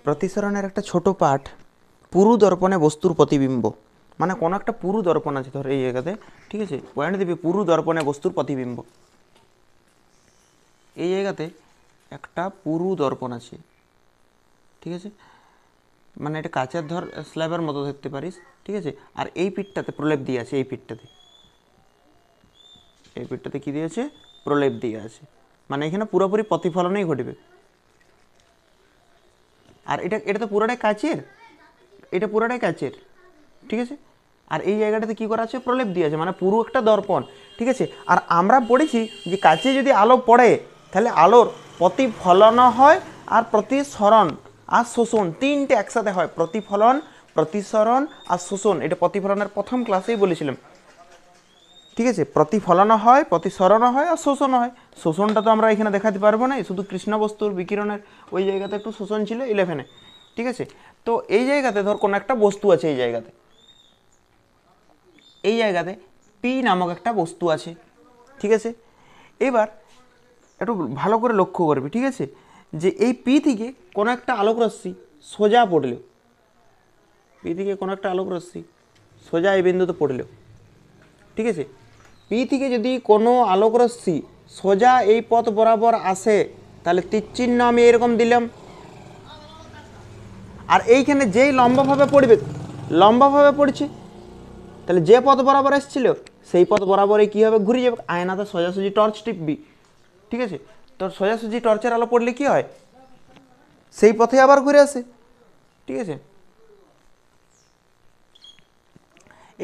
প্রতিসরণের একটা ছোট পাঠ, পুরু দর্পণে বস্তুর প্রতিবিম্ব। মানে কোনো একটা পুরু দর্পণ আছে ধর এই জায়গাতে, ঠিক আছে, পয়েন্ট দিবি পুরু দর্পণে বস্তুর প্রতিবিম্ব। এই জায়গাতে একটা পুরু দর্পণ আছে, ঠিক আছে, মানে এটা কাচের ধর স্ল্যাবের মতো ধরতে পারিস, ঠিক আছে। আর এই পিঠটাতে প্রলেপ দিয়ে আছে, এই পিঠটাতে কী দিয়েছে, প্রলেপ দিয়ে আছে, মানে এখানে পুরোপুরি প্রতিফলনই ঘটবে। আর এটা তো পুরোটাই কাচের, এটা পুরোটাই কাচের, ঠিক আছে। আর এই জায়গাটাতে কী করা আছে, প্রলেপ দিয়ে আছে, মানে পুরো একটা দর্পণ, ঠিক আছে। আর আমরা পড়েছি যে কাচে যদি আলো পড়ে তাহলে আলোর প্রতিফলন হয় আর প্রতিসরণ আর শোষণ, তিনটে একসাথে হয়। প্রতিফলন, প্রতিসরণ আর শোষণ, এটা প্রতিফলনের প্রথম ক্লাসেই বলেছিলাম, ঠিক আছে। প্রতিফলন হয়, প্রতিসরণ হয় আর শোষণ হয়। শোষণটা তো আমরা এখানে দেখাতে পারবো না, শুধু কৃষ্ণ বস্তুর বিকিরণের ওই জায়গাতে একটু শোষণ ছিল 11-এ, ঠিক আছে। তো এই জায়গাতে ধর কোনো একটা বস্তু আছে, এই জায়গাতে পি নামক একটা বস্তু আছে, ঠিক আছে। এবার একটু ভালো করে লক্ষ্য করবি, ঠিক আছে, যে এই পি থেকে কোনো একটা আলোকরশ্মি সোজা পড়ল, পি থেকে কোনো একটা আলোকরশ্মি সোজা এই বিন্দুতে পড়ল, ঠিক আছে। পি থেকে যদি কোনো আলোকরশ্মি সোজা এই পথ বরাবর আসে তাহলে তীরচিহ্ন আমি এরকম দিলাম। আর এইখানে যেই লম্বভাবে পড়বে, লম্বভাবে পড়ছে, তাহলে যে পথ বরাবর এসেছিল সেই পথ বরাবরই কী হবে, ঘুরে যাবে। আয়নাতে সোজাসুজি টর্চ টিপবি, ঠিক আছে, তো সোজাসুজি টর্চের আলো পড়লে কী হয়, সেই পথে আবার ঘুরে আসে, ঠিক আছে।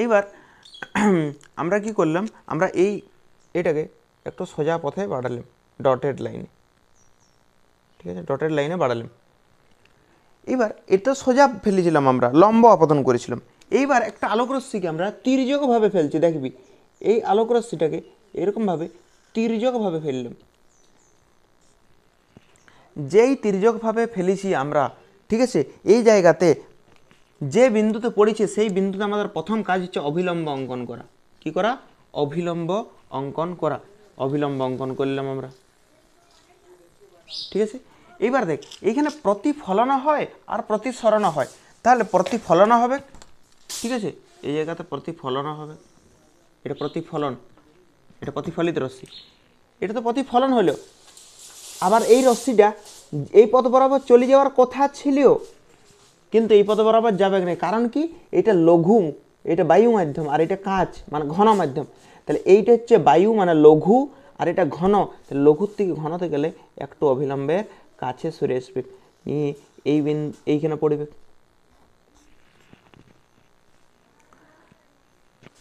এইবার আমরা কি করলাম, আমরা এটাকে একটু সোজা পথে বাড়ালাম, ডটেড লাইনে, ঠিক আছে, ডটেড লাইনে বাড়ালাম। এবার এটা সোজা ফেলেছিলাম, আমরা লম্ব আপাদন করেছিলাম। এইবার একটা আলোকরশ্মিকে আমরা তির্যকভাবে ফেলছি, দেখবি এই আলোকরশ্মিটাকে এরকমভাবে তির্যকভাবে ফেললাম। যেই তির্যকভাবে ফেলেছি আমরা, ঠিক আছে, এই জায়গাতে যে বিন্দুতে পড়েছে সেই বিন্দুতে আমাদের প্রথম কাজ হচ্ছে অভিলম্ব অঙ্কন করা। কি করা, অভিলম্ব অঙ্কন করা। অভিলম্ব অঙ্কন করলাম আমরা, ঠিক আছে। এইবার দেখ এইখানে প্রতিফলন হয় আর প্রতিসরণ হয়, তাহলে প্রতিফলন হবে, ঠিক আছে, এই জায়গাতে প্রতিফলন হবে, এটা প্রতিফলন, এটা প্রতিফলিত রশ্মি, এটা তো প্রতিফলন হলো। আবার এই রশ্মিটা এই পথ বরাবর চলে যাওয়ার কথা ছিল, কিন্তু এই পথ বরাবর যাবে না, কারণ কি, এটা লঘু, এটা বায়ু মাধ্যম, আর এটা কাঁচ মানে ঘন মাধ্যম। তাহলে এইটা হচ্ছে বায়ু মানে লঘু, আর এটা ঘন, তাহলে লঘুর থেকে ঘনতে গেলে একটু অবিলম্বে কাছে সরে আসবে, নিয়ে এইখানে পড়বে।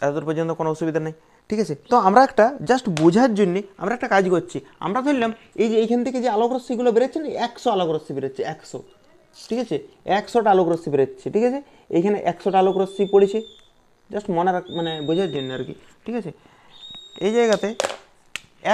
এতদূর পর্যন্ত কোনো অসুবিধা নেই, ঠিক আছে। তো আমরা একটা জাস্ট বোঝার জন্যে আমরা একটা কাজ করছি, আমরা ধরলাম এই যে এইখান থেকে যে আলোকরশ্মিগুলো বেরোচ্ছে না, 100 আলোকরশ্মি বেরোচ্ছে, 100, ঠিক আছে, 100টা আলোকরশ্মি বেরোচ্ছে, ঠিক আছে। এইখানে 100টা আলোকরশ্মি পড়েছে, জাস্ট মনে মানে বোঝার জন্য আর কি, ঠিক আছে। এই জায়গাতে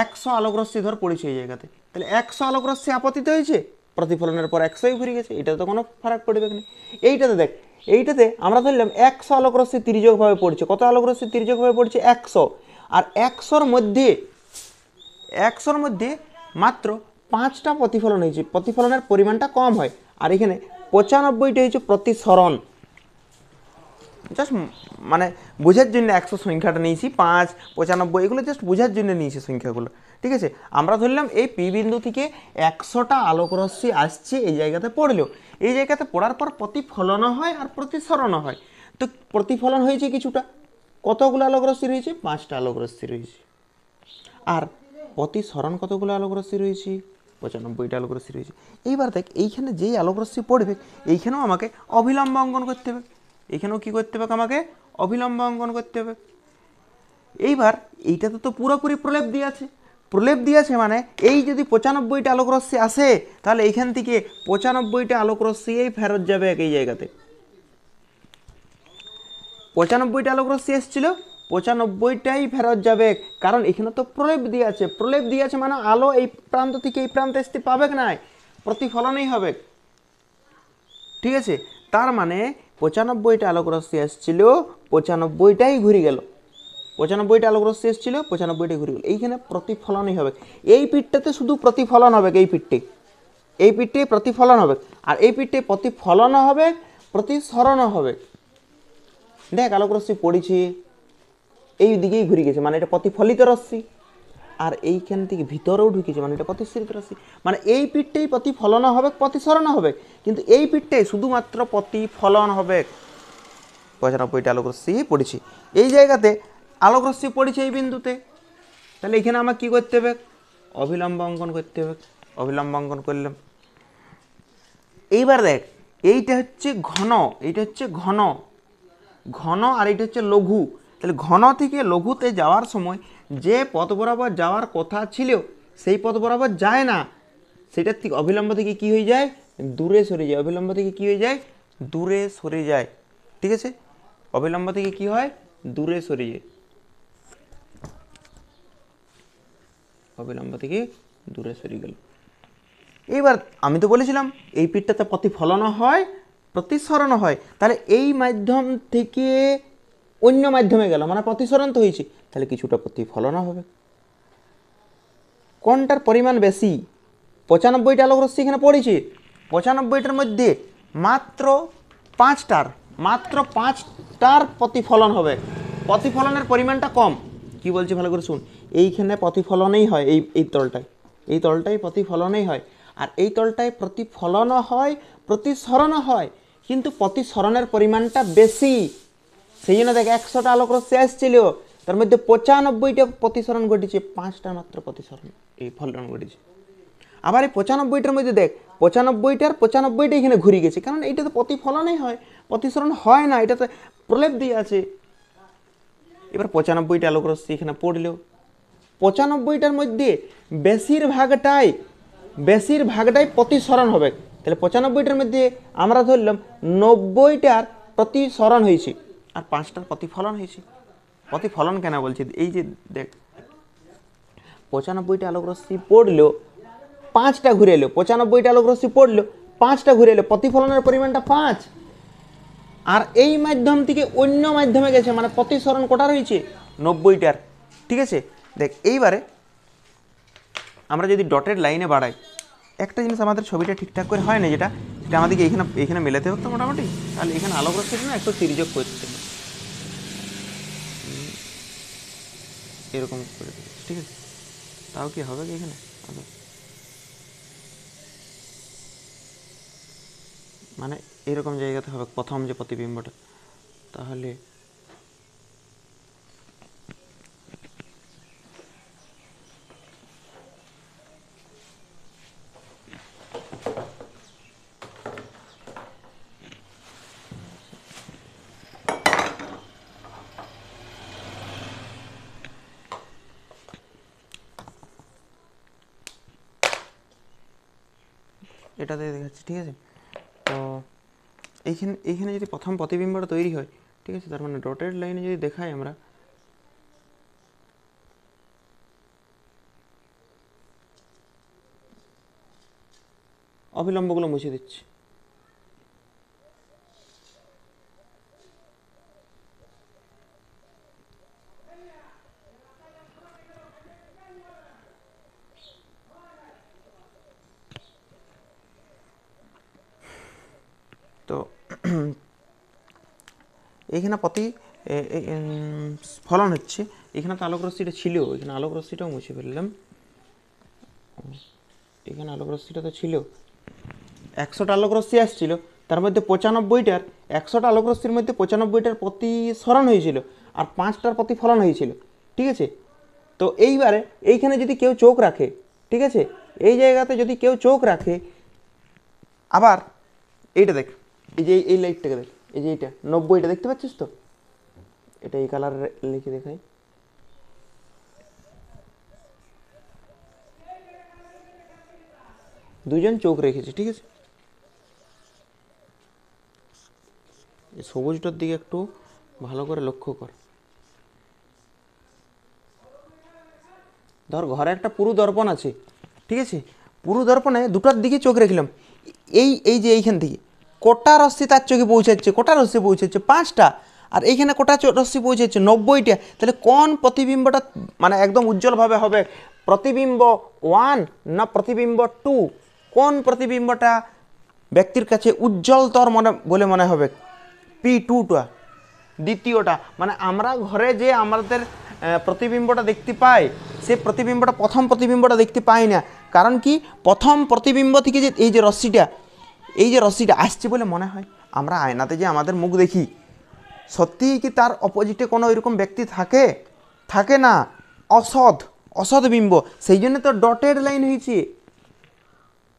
100 আলোকরশ্মি ধর পড়েছে এই জায়গাতে, তাহলে 100 আলোকরশ্মি আপতিত হয়েছে, প্রতিফলনের পর 100ই ঘুরে গেছে, এটা তো কোনো ফারাক পড়বে না। এইটাতে দেখ, এইটাতে আমরা ধরলাম 100 আলোকরশ্মি তির্যকভাবে পড়ছে, কত আলোকরশ্মি তির্যকভাবে পড়ছে, 100। আর 100-র মধ্যে মাত্র 5টা প্রতিফলন হয়েছে, প্রতিফলনের পরিমাণটা কম হয়। আর এখানে 95টা হয়েছে প্রতিসরণ। জাস্ট মানে বোঝার জন্য 100 সংখ্যাটা নিয়েছি, 5, 95 এগুলো জাস্ট বোঝার জন্য নিয়েছি সংখ্যাগুলো, ঠিক আছে। আমরা ধরলাম এই পি বিন্দু থেকে 100টা আলোকরশ্মি আসছে এই জায়গাতে পড়লেও, এই জায়গাতে পড়ার পর প্রতিফলন হয় আর প্রতিসরণ হয়। তো প্রতিফলন হয়েছে কিছুটা, কতগুলো আলোকরশ্মি রয়েছে, 5টা আলোকরশ্মি রয়েছে। আর প্রতিসরণ কতগুলো আলোকরশ্মি রয়েছে, 95টা আলোকরশ্মি রয়েছে। এইবার দেখ এইখানে যেই আলোকরশ্মি পড়বে এইখানেও আমাকে অবিলম্ব অঙ্কন করতে হবে, এখানেও কী করতে হবে, আমাকে অবিলম্ব অঙ্কন করতে হবে। এইবার এইটাতে তো পুরোপুরি প্রলেপ দিয়ে আছে, প্রলেপ দিয়েছে মানে এই যদি 95টা আলোকরশ্মি আসে তাহলে এইখান থেকে 95টা আলোকরশ্মি ফেরত যাবে এই জায়গাতে। 95টা আলোকরশ্মি এসেছিল, 95টাই ফেরত যাবে, কারণ এখানে তো প্রলেপ দিয়ে আছে, প্রলেপ দিয়ে আছে মানে আলো এই প্রান্ত থেকে এই প্রান্তে আসতে পাবে না, প্রতিফলনই হবে, ঠিক আছে। তার মানে 95টা আলোকরশ্মি এসেছিল, 95টাই ঘুরে গেল, 95টা আলোকরশ্মি এসেছিল, 95টাই ঘুরে গেল, এইখানে প্রতিফলনই হবে। এই পিঠটাতে শুধু প্রতিফলন হবে, এই পিঠটি এই পিঠটাই প্রতিফলন হবে, আর এই পিঠটাই প্রতিফলন হবে, প্রতিসরণ হবে। দেখ আলোক রশ্মি পড়েছি, এই দিকেই ঘুরে গেছে, মানে এটা প্রতিফলিত রশ্মি, আর এইখান থেকে ভিতরেও ঢুকেছে, মানে এটা প্রতিসরিত রশ্মি। মানে এই পিঠটাই প্রতিফলন হবে, প্রতিসরণ হবে, কিন্তু এই পিঠটাই শুধুমাত্র প্রতিফলন হবে। 95টা আলোক রশ্মি পড়েছি এই জায়গাতে, আলোক রশ্মি পড়েছে এই বিন্দুতে, তাহলে এখানে আমার কি করতে হবে? অভিলম্ব অঙ্কন করতে হবে। অভিলম্ব অঙ্কন করলাম। এইবার দেখ, এইটা হচ্ছে ঘন, এইটা হচ্ছে ঘন, ঘন আর এইটা হচ্ছে লঘু। তাহলে ঘন থেকে লঘুতে যাওয়ার সময় যে পথ বরাবর যাওয়ার কথা ছিল সেই পথ বরাবর যায় না, সেটার থেকে অভিলম্ব থেকে কি হয়ে যায়? দূরে সরে যায়। অভিলম্ব থেকে কি হয়ে যায়? দূরে সরে যায়। ঠিক আছে, অবিলম্ব থেকে কি হয়? দূরে সরে যায়। অবিলম্ব থেকে দূরে সরে গেল। এইবার আমি তো বলেছিলাম এই পিঠটাতে প্রতিফলন হয়, প্রতিসরণ হয়, তাহলে এই মাধ্যম থেকে অন্য মাধ্যমে গেল, মানে প্রতিসরণ তো হয়েছে, তাহলে কিছুটা প্রতিফলন হবে। কোনটার পরিমাণ বেশি? 95টা আলোক রশ্মি এখানে পড়েছে, 95টার মধ্যে মাত্র 5টার প্রতিফলন হবে। প্রতিফলনের পরিমাণটা কম। কি বলছি ভালো করে শুন, এইখানে প্রতিফলনই হয়, এই তলটাই প্রতিফলনই হয়, আর এই তলটায় প্রতিফলনও হয়, প্রতিসরণও হয়, কিন্তু প্রতিসরণের পরিমাণটা বেশি। সেই জন্য দেখ 100টা আলোক রশ্মি আসছিল, তার মধ্যে 95টা প্রতিসরণ ঘটেছে, 5টা মাত্র প্রতিসরণ এই ফলন ঘটেছে। আবার এই 95টার মধ্যে দেখ 95টার এখানে ঘুরে গেছে, কারণ এইটা তো প্রতিফলনই হয়, প্রতিসরণ হয় না, এটা তো প্রলেপ দিয়ে আছে। এবার 95টা আলোক রশ্মি এখানে পড়লো, 95টার মধ্যে বেশিরভাগটাই প্রতিসরণ হবে। তাহলে 95টার মধ্যে আমরা ধরলাম 90টার প্রতিসরণ হয়েছে আর 5টার প্রতিফলন হয়েছে। প্রতিফলন কেন বলছি, এই যে দেখ 95টা আলোক রশ্মি পড়লো, 5টা ঘুরে এলো, 95টা আলোক রশ্মি পড়লো, 5টা ঘুরে এলো, প্রতিফলনের পরিমাণটা 5। আর এই মাধ্যম থেকে অন্য মাধ্যমে গেছে, মানে প্রতিসরণ কটা রয়েছে? 90টার। ঠিক আছে, দেখ এইবারে আমরা যদি ডটেড লাইনে বাড়াই, একটা জিনিস আমাদের ছবিটা ঠিকঠাক করে হয় না, যেটা আমাদেরকে এইখানে মেলাতে হবে তো মোটামুটি, তাহলে এখানে আলোক রশ্মিটা না একটু তির্যক করতে হবে, এরকম করে, ঠিক আছে? তাও কি হবে কি এখানে? মানে এরকম জায়গাতে হবে প্রথম যে প্রতিবিম্বটা, তাহলে এটাতে দেখাচ্ছি। ঠিক আছে, তো এইখানে যদি প্রথম প্রতিবিম্বটা তৈরি হয়, ঠিক আছে, তার মানে ডটেড লাইনে যদি দেখাই আমরা, অবিলম্বগুলো মুছে দিচ্ছি। তো এইখানে ফলন হচ্ছে, এখানে তো আলোক রশ্মিটা ছিল, এখানে আলোক রশ্মিটাও মুছে ফেললাম। এখানে আলোক রশ্মিটা তো ছিল, 100টা আলোক রশ্মি আসছিল, তার মধ্যে 100টা আলোক রশ্মির মধ্যে 95টার প্রতিসরণ হয়েছিল আর 5টার প্রতিফলন হয়েছিল। ঠিক আছে, তো এইবারে এইখানে যদি কেউ চোখ রাখে, ঠিক আছে, এই জায়গাতে যদি কেউ চোখ রাখে, আবার এইটা দেখ, এই যে এই লাইটটাকে দেখ, এই যে এইটা 90টা দেখতে পাচ্ছিস তো, এটা এই কালার লিখে দেখাই, দুজন চোখ রেখেছে। ঠিক আছে, এই সবুজটার দিকে একটু ভালো করে লক্ষ্য কর। ধর ঘরে একটা পুরু দর্পণ আছে, ঠিক আছে, পুরু দর্পণে দুটার দিকে চোখ রেখলাম, এই যে এইখান থেকে কোটা রশ্মি তার চোখে পৌঁছাচ্ছে, কোটা রশ্মি পৌঁছাচ্ছে 5টা, আর এইখানে কোটা রশ্মি পৌঁছাচ্ছে 90টা। তাহলে কোন প্রতিবিম্বটা মানে একদম উজ্জ্বলভাবে হবে? প্রতিবিম্ব 1 না প্রতিবিম্ব 2? কোন প্রতিবিম্বটা ব্যক্তির কাছে উজ্জ্বলতর বলে মনে হবে? P2টা, দ্বিতীয়টা। মানে আমরা ঘরে যে আমাদের প্রতিবিম্বটা দেখতে পাই, সে প্রতিবিম্বটা প্রথম প্রতিবিম্বটা দেখতে পাই না। কারণ কি, প্রথম প্রতিবিম্ব থেকে যে এই যে রশ্মিটা আসছে বলে মনে হয়। আমরা আয়নাতে যে আমাদের মুখ দেখি, সত্যিই কি তার অপোজিটে কোনো এরকম ব্যক্তি থাকে না, অসৎ বিম্ব। সেই জন্য তো ডটেড লাইন হয়েছে,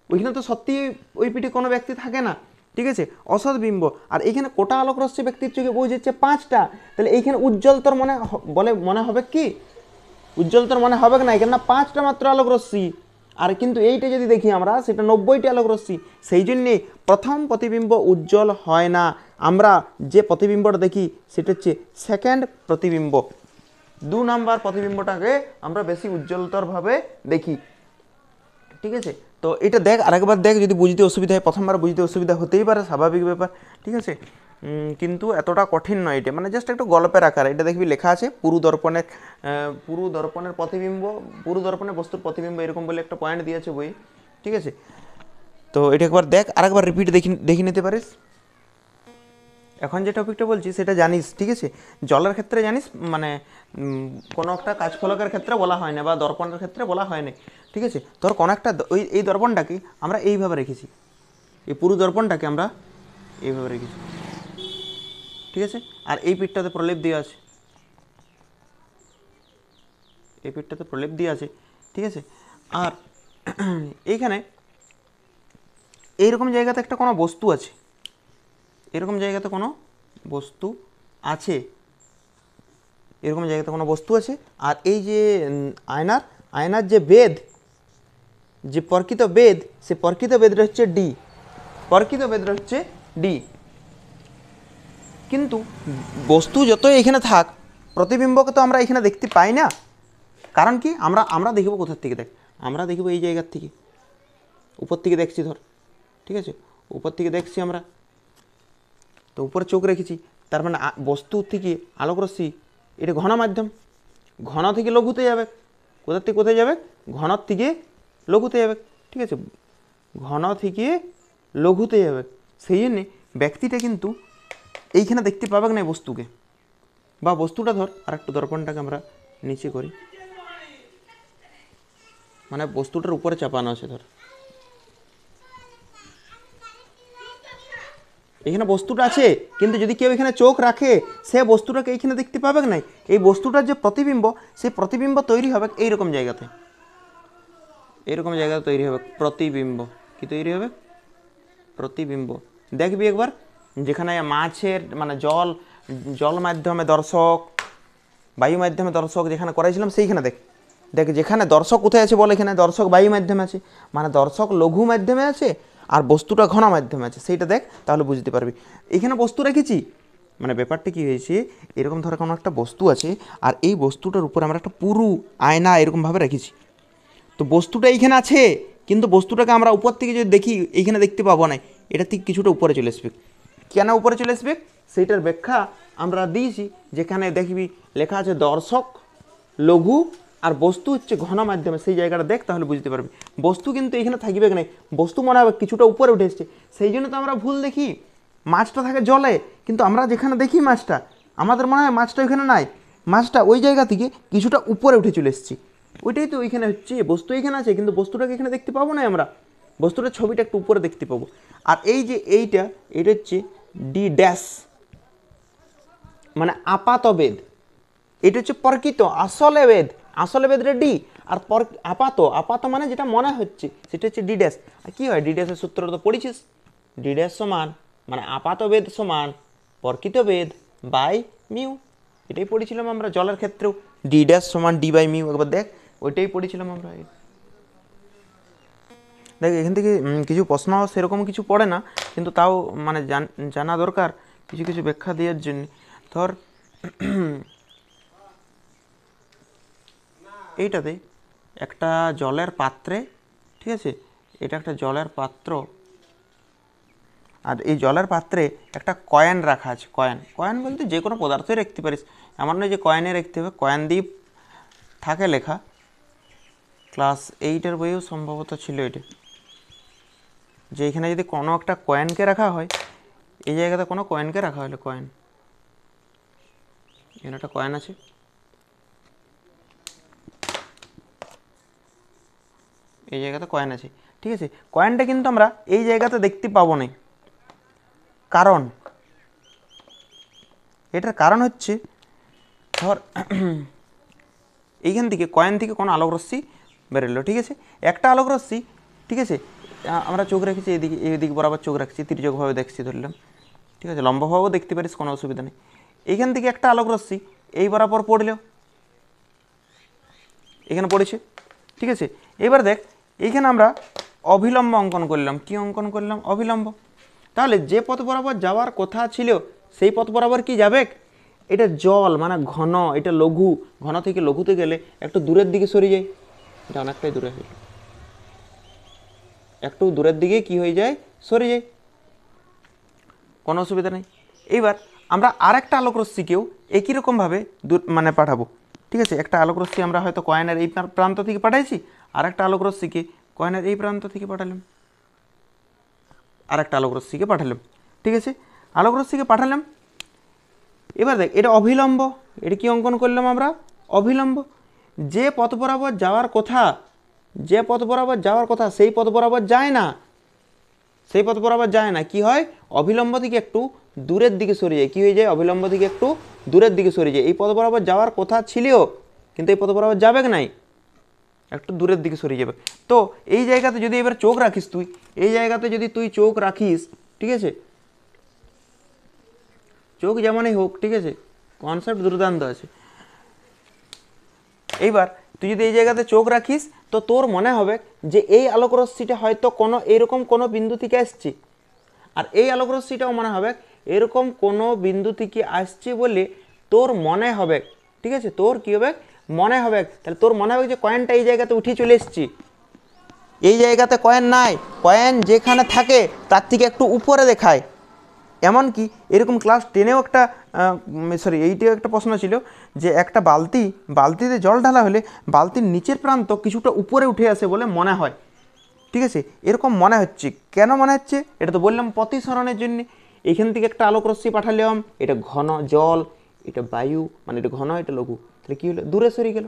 ওইখানে তো সত্যি ওই পিঠে কোনো ব্যক্তি থাকে না, ঠিক আছে, অসৎ বিম্ব। আর এইখানে কোটা আলোক রশ্মি ব্যক্তির চোখে বই যাচ্ছে 5টা, তাহলে এইখানে উজ্জ্বলতর মনে হবে কি? উজ্জ্বলতর মনে হবে না, এখানে 5টা মাত্র আলোক রশ্মি। আর কিন্তু এইটা যদি দেখি আমরা, সেটা 90টি আলোক রশ্মি। সেই জন্যে প্রথম প্রতিবিম্ব উজ্জ্বল হয় না। আমরা যে প্রতিবিম্বটা দেখি সেটা হচ্ছে সেকেন্ড প্রতিবিম্ব। 2 নম্বর প্রতিবিম্বটাকে আমরা বেশি উজ্জ্বলতরভাবে দেখি, ঠিক আছে। তো এটা দেখ, আরেকবার দেখ, যদি বুঝতে অসুবিধা হয়। প্রথমবার বুঝতে অসুবিধা হতেই পারে, স্বাভাবিক ব্যাপার, ঠিক আছে। কিন্তু এতটা কঠিন নয় এটা, মানে জাস্ট একটু গল্পের আকার। এটা দেখবি লেখা আছে পুরু দর্পণের প্রতিবিম্ব, পুরু দর্পণের বস্তুর প্রতিবিম্ব, এরকম বলে একটা পয়েন্ট দিয়েছে বই, ঠিক আছে। তো এটা একবার দেখ, আরেকবার রিপিট দেখে নিতে পারিস। এখন যে টপিকটা বলছি সেটা জানিস, ঠিক আছে। জলের ক্ষেত্রে জানিস, মানে কোনো একটা কাজফলকের ক্ষেত্রে বলা হয় না, বা দর্পণের ক্ষেত্রে বলা হয় না, ঠিক আছে। তোর কোনো একটা এই দর্পণটাকে আমরা এইভাবে রেখেছি, এই পুরো দর্পণটাকে আমরা এইভাবে রেখেছি, ঠিক আছে। আর এই পিঠটাতে প্রলেপ দেওয়া আছে, এই পিঠটাতে প্রলেপ দেওয়া আছে, ঠিক আছে। আর এইখানে এইরকম জায়গাতে একটা কোনো বস্তু আছে, এরকম জায়গাতে কোনো বস্তু আছে, এরকম জায়গাতে কোনো বস্তু আছে। আর এই যে আয়নার যে বেদ, যে প্রকৃত বেদ, সে প্রকৃত বেদটা হচ্ছে ডি, প্রকৃত বেদটা হচ্ছে ডি। কিন্তু বস্তু যতই এখানে থাক, প্রতিবিম্বকে তো আমরা এখানে দেখতে পাই না। কারণ কি, আমরা দেখব কোথার থেকে? দেখ, আমরা দেখব এই জায়গার থেকে, উপর থেকে দেখছি ধর, ঠিক আছে, উপর থেকে দেখছি আমরা, তো উপরে চোখ রেখেছি। তার মানে বস্তু থেকে আলোক রশ্মি, এটা ঘন মাধ্যম, ঘন থেকে লঘুতে যাবে। কোথার থেকে কোথায় যাবে? ঘনর থেকে লঘুতে যাবে, ঠিক আছে, ঘন থেকে লঘুতে যাবে। সেই জন্যে ব্যক্তিটা কিন্তু এইখানে দেখতে পাবে না বস্তুকে, বা বস্তুটা ধর, আর একটু দর্পণটাকে আমরা নিচে করি, মানে বস্তুটার উপরে চাপানো আছে ধর, এখানে বস্তুটা আছে, কিন্তু যদি কেউ এখানে চোখ রাখে, সে বস্তুটাকে এইখানে দেখতে পাবে না। এই বস্তুটার যে প্রতিবিম্ব, সেই প্রতিবিম্ব তৈরি হবে এইরকম জায়গাতে, এরকম জায়গাতে তৈরি হবে প্রতিবিম্ব। কি তৈরি হবে? প্রতিবিম্ব। দেখবি একবার, যেখানে মাছের মানে জল মাধ্যমে দর্শক, বায়ু মাধ্যমে দর্শক যেখানে করাইছিলাম, সেইখানে দেখ, যেখানে দর্শক কোথায় আছে বল, এখানে দর্শক বায়ু মাধ্যমে আছে, মানে দর্শক লঘু মাধ্যমে আছে, আর বস্তুটা ঘন মাধ্যমে আছে। সেইটা দেখ, তাহলে বুঝতে পারবি। এখানে বস্তু রেখেছি, মানে ব্যাপারটা কি হয়েছে, এরকম ধরে কোনো একটা বস্তু আছে, আর এই বস্তুটার উপর আমরা একটা পুরু আয়না এরকমভাবে রেখেছি। তো বস্তুটা এইখানে আছে, কিন্তু বস্তুটাকে আমরা উপর থেকে যদি দেখি, এইখানে দেখতে পাবো না, এটা থেকে কিছুটা উপরে চলে আসবে। কেন উপরে চলে আসবে, সেইটার ব্যাখ্যা আমরা দিয়েছি। যেখানে দেখবি লেখা আছে দর্শক লঘু, আর বস্তু হচ্ছে ঘন মাধ্যমে, সেই জায়গাটা দেখ, তাহলে বুঝতে পারবি। বস্তু কিন্তু এখানে থাকবে না, বস্তু মনে হবে কিছুটা উপরে উঠে এসছে। সেই জন্য তো আমরা ভুল দেখি, মাছটা থাকে জলে, কিন্তু আমরা যেখানে দেখি মাছটা, আমাদের মনে হয় মাছটা ওইখানে নাই, মাছটা ওই জায়গা থেকে কিছুটা উপরে উঠে চলে এসেছি। ওইটাই তো ওইখানে হচ্ছে, বস্তু এখানে আছে, কিন্তু বস্তুটাকে এখানে দেখতে পাবো না আমরা, বস্তুটার ছবিটা একটু উপরে দেখতে পাবো। আর এই যে এটা হচ্ছে ডি ড্যাশ, মানে আপাত বেদ। এটা হচ্ছে প্রকৃত আসলে বেদ, আসলে বেদটা ডি, আর আপাত মানে যেটা মনে হচ্ছে সেটা হচ্ছে ডি ড্যাশ। আর কী হয়, ডি ড্যাশের সূত্র তো পড়েছিস, ডি ড্যাশ সমান মানে আপাত বেদ সমান প্রকৃত বেদ বাই মিউ। এটাই পড়েছিলাম আমরা জলের ক্ষেত্রেও, ডি ড্যাশ সমান ডি বাই মিউ। একবার দেখ, ওইটাই পড়েছিলাম আমরা। দেখ, এখান থেকে কিছু প্রশ্ন সেরকম কিছু পড়ে না, কিন্তু তাও মানে জানা দরকার কিছু কিছু ব্যাখ্যা দেওয়ার জন্য। ধর এইটাতে একটা জলের পাত্রে, ঠিক আছে, এটা একটা জলের পাত্র, আর এই জলের পাত্রে একটা কয়েন রাখা আছে। কয়েন বলতে যে কোনো পদার্থই রাখতে পারিস, এমন নয় যে কয়েনে রাখতে হবে। কয়েন দিয়ে থাকে লেখা, ক্লাস 8-এর বইয়েও সম্ভবত ছিল এটা। যে এখানে যদি কোনো একটা কয়েনকে রাখা হয়, এই জায়গাতে কোনো কয়েনকে রাখা হলো, কয়েন, এখানে একটা কয়েন আছে, এই জায়গাতে কয়েন আছে, ঠিক আছে। কয়েনটা কিন্তু আমরা এই জায়গাতে দেখতে পাবো না, কারণ এটার কারণ হচ্ছে ধর এইখান থেকে কয়েন থেকে কোনো আলোক রশ্মি বেরোলো, ঠিক আছে, একটা আলোক রশ্মি, ঠিক আছে, আমরা চোখ রেখেছি এদিকে, এইদিক বরাবর চোখ রাখছি, তির্যকভাবে দেখছি ধরলাম, ঠিক আছে, লম্বভাবেও দেখতে পারিস, কোনো অসুবিধা নেই। এইখান থেকে একটা আলোক রশ্মি এই বরাবর পড়লেও, এখানে পড়েছে, ঠিক আছে। এবার দেখ এইখানে আমরা অভিলম্ব অঙ্কন করলাম, কি অঙ্কন করলাম? অভিলম্ব। তাহলে যে পথ বরাবর যাওয়ার কথা ছিল সেই পথ বরাবর কি যাবে? এটা জল মানে ঘন, এটা লঘু, ঘন থেকে লঘুতে গেলে একটু দূরের দিকে সরে যায়, এটা অনেকটাই দূরে হয়ে যায়, একটু দূরের দিকে কি হয়ে যায়? সরে যায়, কোনো অসুবিধা নেই। এইবার আমরা আরেকটা আলোক রশ্মিকেও একই রকমভাবে মানে পাঠাবো, ঠিক আছে। একটা আলোক রশ্মি আমরা হয়তো কয়েনের এই প্রান্ত থেকে পাঠাইছি, আর একটা আলোক রশ্মিকে কয়েনের এই প্রান্ত থেকে পাঠালাম, আর একটা আলোক রশ্মিকে পাঠালাম, ঠিক আছে, আলোক রশ্মিকে পাঠালাম। এবার দেখ এটা অভিলম্ব, এটা কি অঙ্কন করলাম আমরা? অভিলম্ব। যে পথ বরাবর যাওয়ার কথা, যে পথ বরাবর যাওয়ার কথা সেই পথ বরাবর যায় না, সেই পথ বরাবর যায় না, কি হয়? অভিলম্ব থেকে একটু দূরের দিকে সরে যায়, কি হয়ে যায়? অভিলম্ব থেকে একটু দূরের দিকে সরে যায়। এই পথ বরাবর যাওয়ার কথা ছিল কিন্তু এই পথ বরাবর যাবে নাই, একটু দূরের দিকে সরে যাবে। তো এই জায়গাতে যদি এবার চোখ রাখিস তুই, এই জায়গাতে যদি তুই চোখ রাখিস, ঠিক আছে, চোখ যেমনই হোক, ঠিক আছে, কনসেপ্ট দুর্দান্ত আছে। এইবার তুই যদি এই জায়গাতে চোখ রাখিস তো তোর মনে হবে যে এই আলোক রশ্মিটা হয়তো কোনো এরকম কোনো বিন্দু থেকে আসছে, আর এই আলোক রশ্মিটাও মনে হবে এরকম কোনো বিন্দু থেকে আসছে বলে তোর মনে হবে, ঠিক আছে, তোর কী হবে? মনে হবে। তাহলে তোর মনে হবে যে কয়েনটা এই জায়গাতে উঠে চলে এসছি, এই জায়গাতে কয়েন নাই, কয়েন যেখানে থাকে তার থেকে একটু উপরে দেখায়। এমনকি এরকম ক্লাস 10-এও একটা সরি 8-এও একটা প্রশ্ন ছিল যে একটা বালতিতে জল ঢালা হলে বালতির নিচের প্রান্ত কিছুটা উপরে উঠে আসে বলে মনে হয়, ঠিক আছে, এরকম মনে হচ্ছে। কেন মনে হচ্ছে? এটা তো বললাম প্রতিসরণের জন্য। এইখান থেকে একটা আলোক রশ্মি পাঠালাম, এটা ঘন জল, এটা বায়ু, মানে এটা ঘন, এটা লঘু, তাহলে কী হলো? দূরে সরে গেল।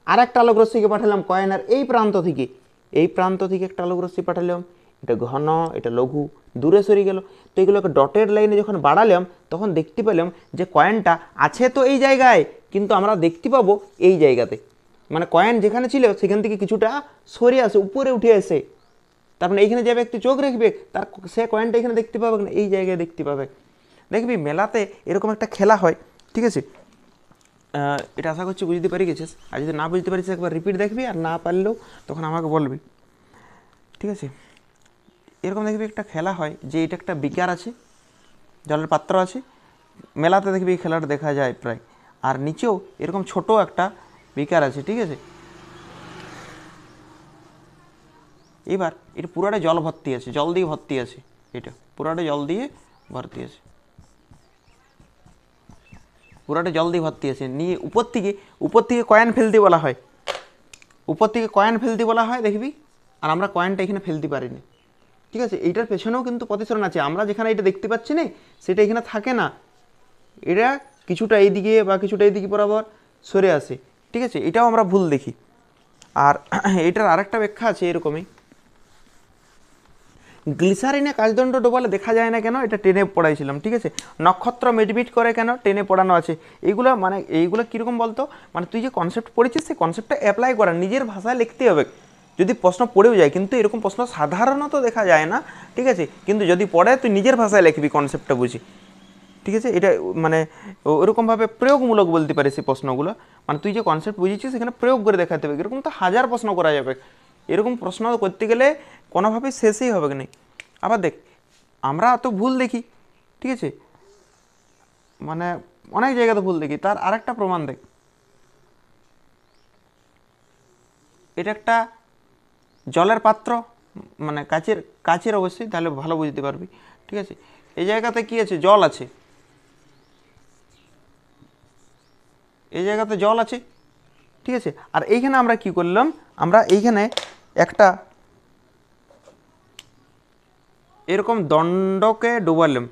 আর একটা আলোক রশ্মিকে পাঠালাম কয়েনের এই প্রান্ত থেকে, এই প্রান্ত থেকে একটা আলোক রশ্মি পাঠালাম, এটা ঘন, এটা লঘু, দূরে সরে গেল। তো এগুলোকে ডটেড লাইনে যখন বাড়ালাম তখন দেখতে পেলাম যে কয়েনটা আছে তো এই জায়গায়, কিন্তু আমরা দেখতে পাবো এই জায়গাতে, মানে কয়েন যেখানে ছিল সেখান থেকে কিছুটা সরে আসে, উপরে উঠে আসে। তারপরে এইখানে যে ব্যক্তি চোখ রাখবে তার সে কয়েনটা এখানে দেখতে পাবে না, এই জায়গায় দেখতে পাবে। দেখবি মেলাতে এরকম একটা খেলা হয়, ঠিক আছে, এটা আশা করছি বুঝতে পারি গেছিস। আর যদি না বুঝতে পারিস একবার রিপিট দেখবি, আর না পারলেও তখন আমাকে বলবি, ঠিক আছে। এরকম দেখবি একটা খেলা হয় যে এটা একটা বিকার আছে, জলের পাত্র আছে, মেলাতে দেখবি এই খেলাটা দেখা যায় প্রায়। আর নিচেও এরকম ছোট একটা বিকার আছে, ঠিক আছে। এবার এটা পুরোটা জল ভর্তি আছে, জল দিয়ে ভর্তি আছে, এটা পুরোটা জল দিয়ে ভর্তি আছে, পুরোটা জল দিয়ে ভর্তি আছে। নিয়ে উপর থেকে কয়েন ফেলতে বলা হয়, উপর থেকে কয়েন ফেলতে বলা হয় দেখবি, আর আমরা কয়েনটা এখানে ফেলতে পারিনি, ঠিক আছে। এইটার পেছনেও কিন্তু প্রতিসরণ আছে, আমরা যেখানে এটা দেখতে পাচ্ছি না সেটা এখানে থাকে না, এটা কিছুটা এইদিকে বা কিছুটা এইদিকে বরাবর সরে আসে, ঠিক আছে। এটাও আমরা ভুল দেখি। আর এইটার আরেকটা ব্যাখ্যা আছে এরকমই, গ্লিসারিনে কাচদণ্ড ডোবালে দেখা যায় না কেন? এটা টেনে পড়াইছিলাম, ঠিক আছে। নক্ষত্র মিটমিট করে কেন? টেনে পড়ানো আছে। এইগুলো কীরকম বলতো, মানে তুই যে কনসেপ্ট পড়েছিস সেই কনসেপ্টটা অ্যাপ্লাই করা, নিজের ভাষায় লিখতে হবে। যদি প্রশ্ন পড়েও যায়, কিন্তু এরকম প্রশ্ন সাধারণত দেখা যায় না, ঠিক আছে, কিন্তু যদি পড়ে তুই নিজের ভাষায় লিখবি কনসেপ্টটা বুঝি, ঠিক আছে। এটা মানে ওরকমভাবে প্রয়োগমূলক বলতে পারিস এই প্রশ্নগুলো, মানে তুই যে কনসেপ্ট বুঝেছিস সেখানে প্রয়োগ করে দেখাতে হবে। এরকম তো হাজার প্রশ্ন করা যাবে, এরকম প্রশ্ন করতে গেলে কোনোভাবেই শেষই হবে না। আবার দেখ আমরা তো ভুল দেখি, ঠিক আছে, মানে অনেক জায়গাতে ভুল দেখি। তার আরেকটা প্রমাণ দেখ, এটা একটা জলের পাত্র, মানে কাচের অবশ্যই, তাহলে ভালো বুঝতে পারবি, ঠিক আছে। এই জায়গাতে কি আছে? জল আছে, এই জায়গাতে জল আছে, ঠিক আছে। আর এইখানে আমরা কি করলাম? আমরা এইখানে একটা এরকম দণ্ডকে ডুবালাম,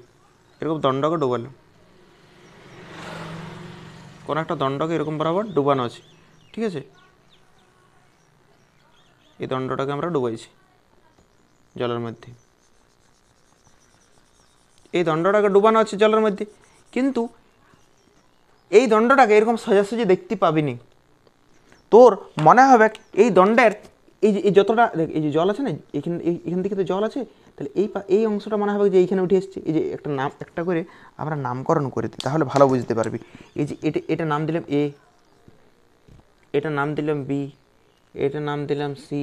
এরকম দণ্ডকে ডুবালাম, কোনো একটা দণ্ডকে এরকম বরাবর ডুবানো আছে, ঠিক আছে, এই দণ্ডটাকে আমরা ডুবাইছি জলের মধ্যে, এই দণ্ডটাকে ডুবানো আছে জলের মধ্যে, কিন্তু এই দণ্ডটাকে এরকম সোজাসুজি দেখতে পাবিনি। তোর মনে হবে এই দণ্ডের এই যতটা এই যে জল আছে না, এখান থেকে তো জল আছে, তাহলে এই অংশটা মনে হবে যে এইখানে উঠে এসছে। এই যে একটা নাম একটা করে আমরা নামকরণ করে দিই, তাহলে ভালো বুঝতে পারবি। এই যে এটা নাম দিলাম এ, এটা নাম দিলাম বি, এটা নাম দিলাম সি,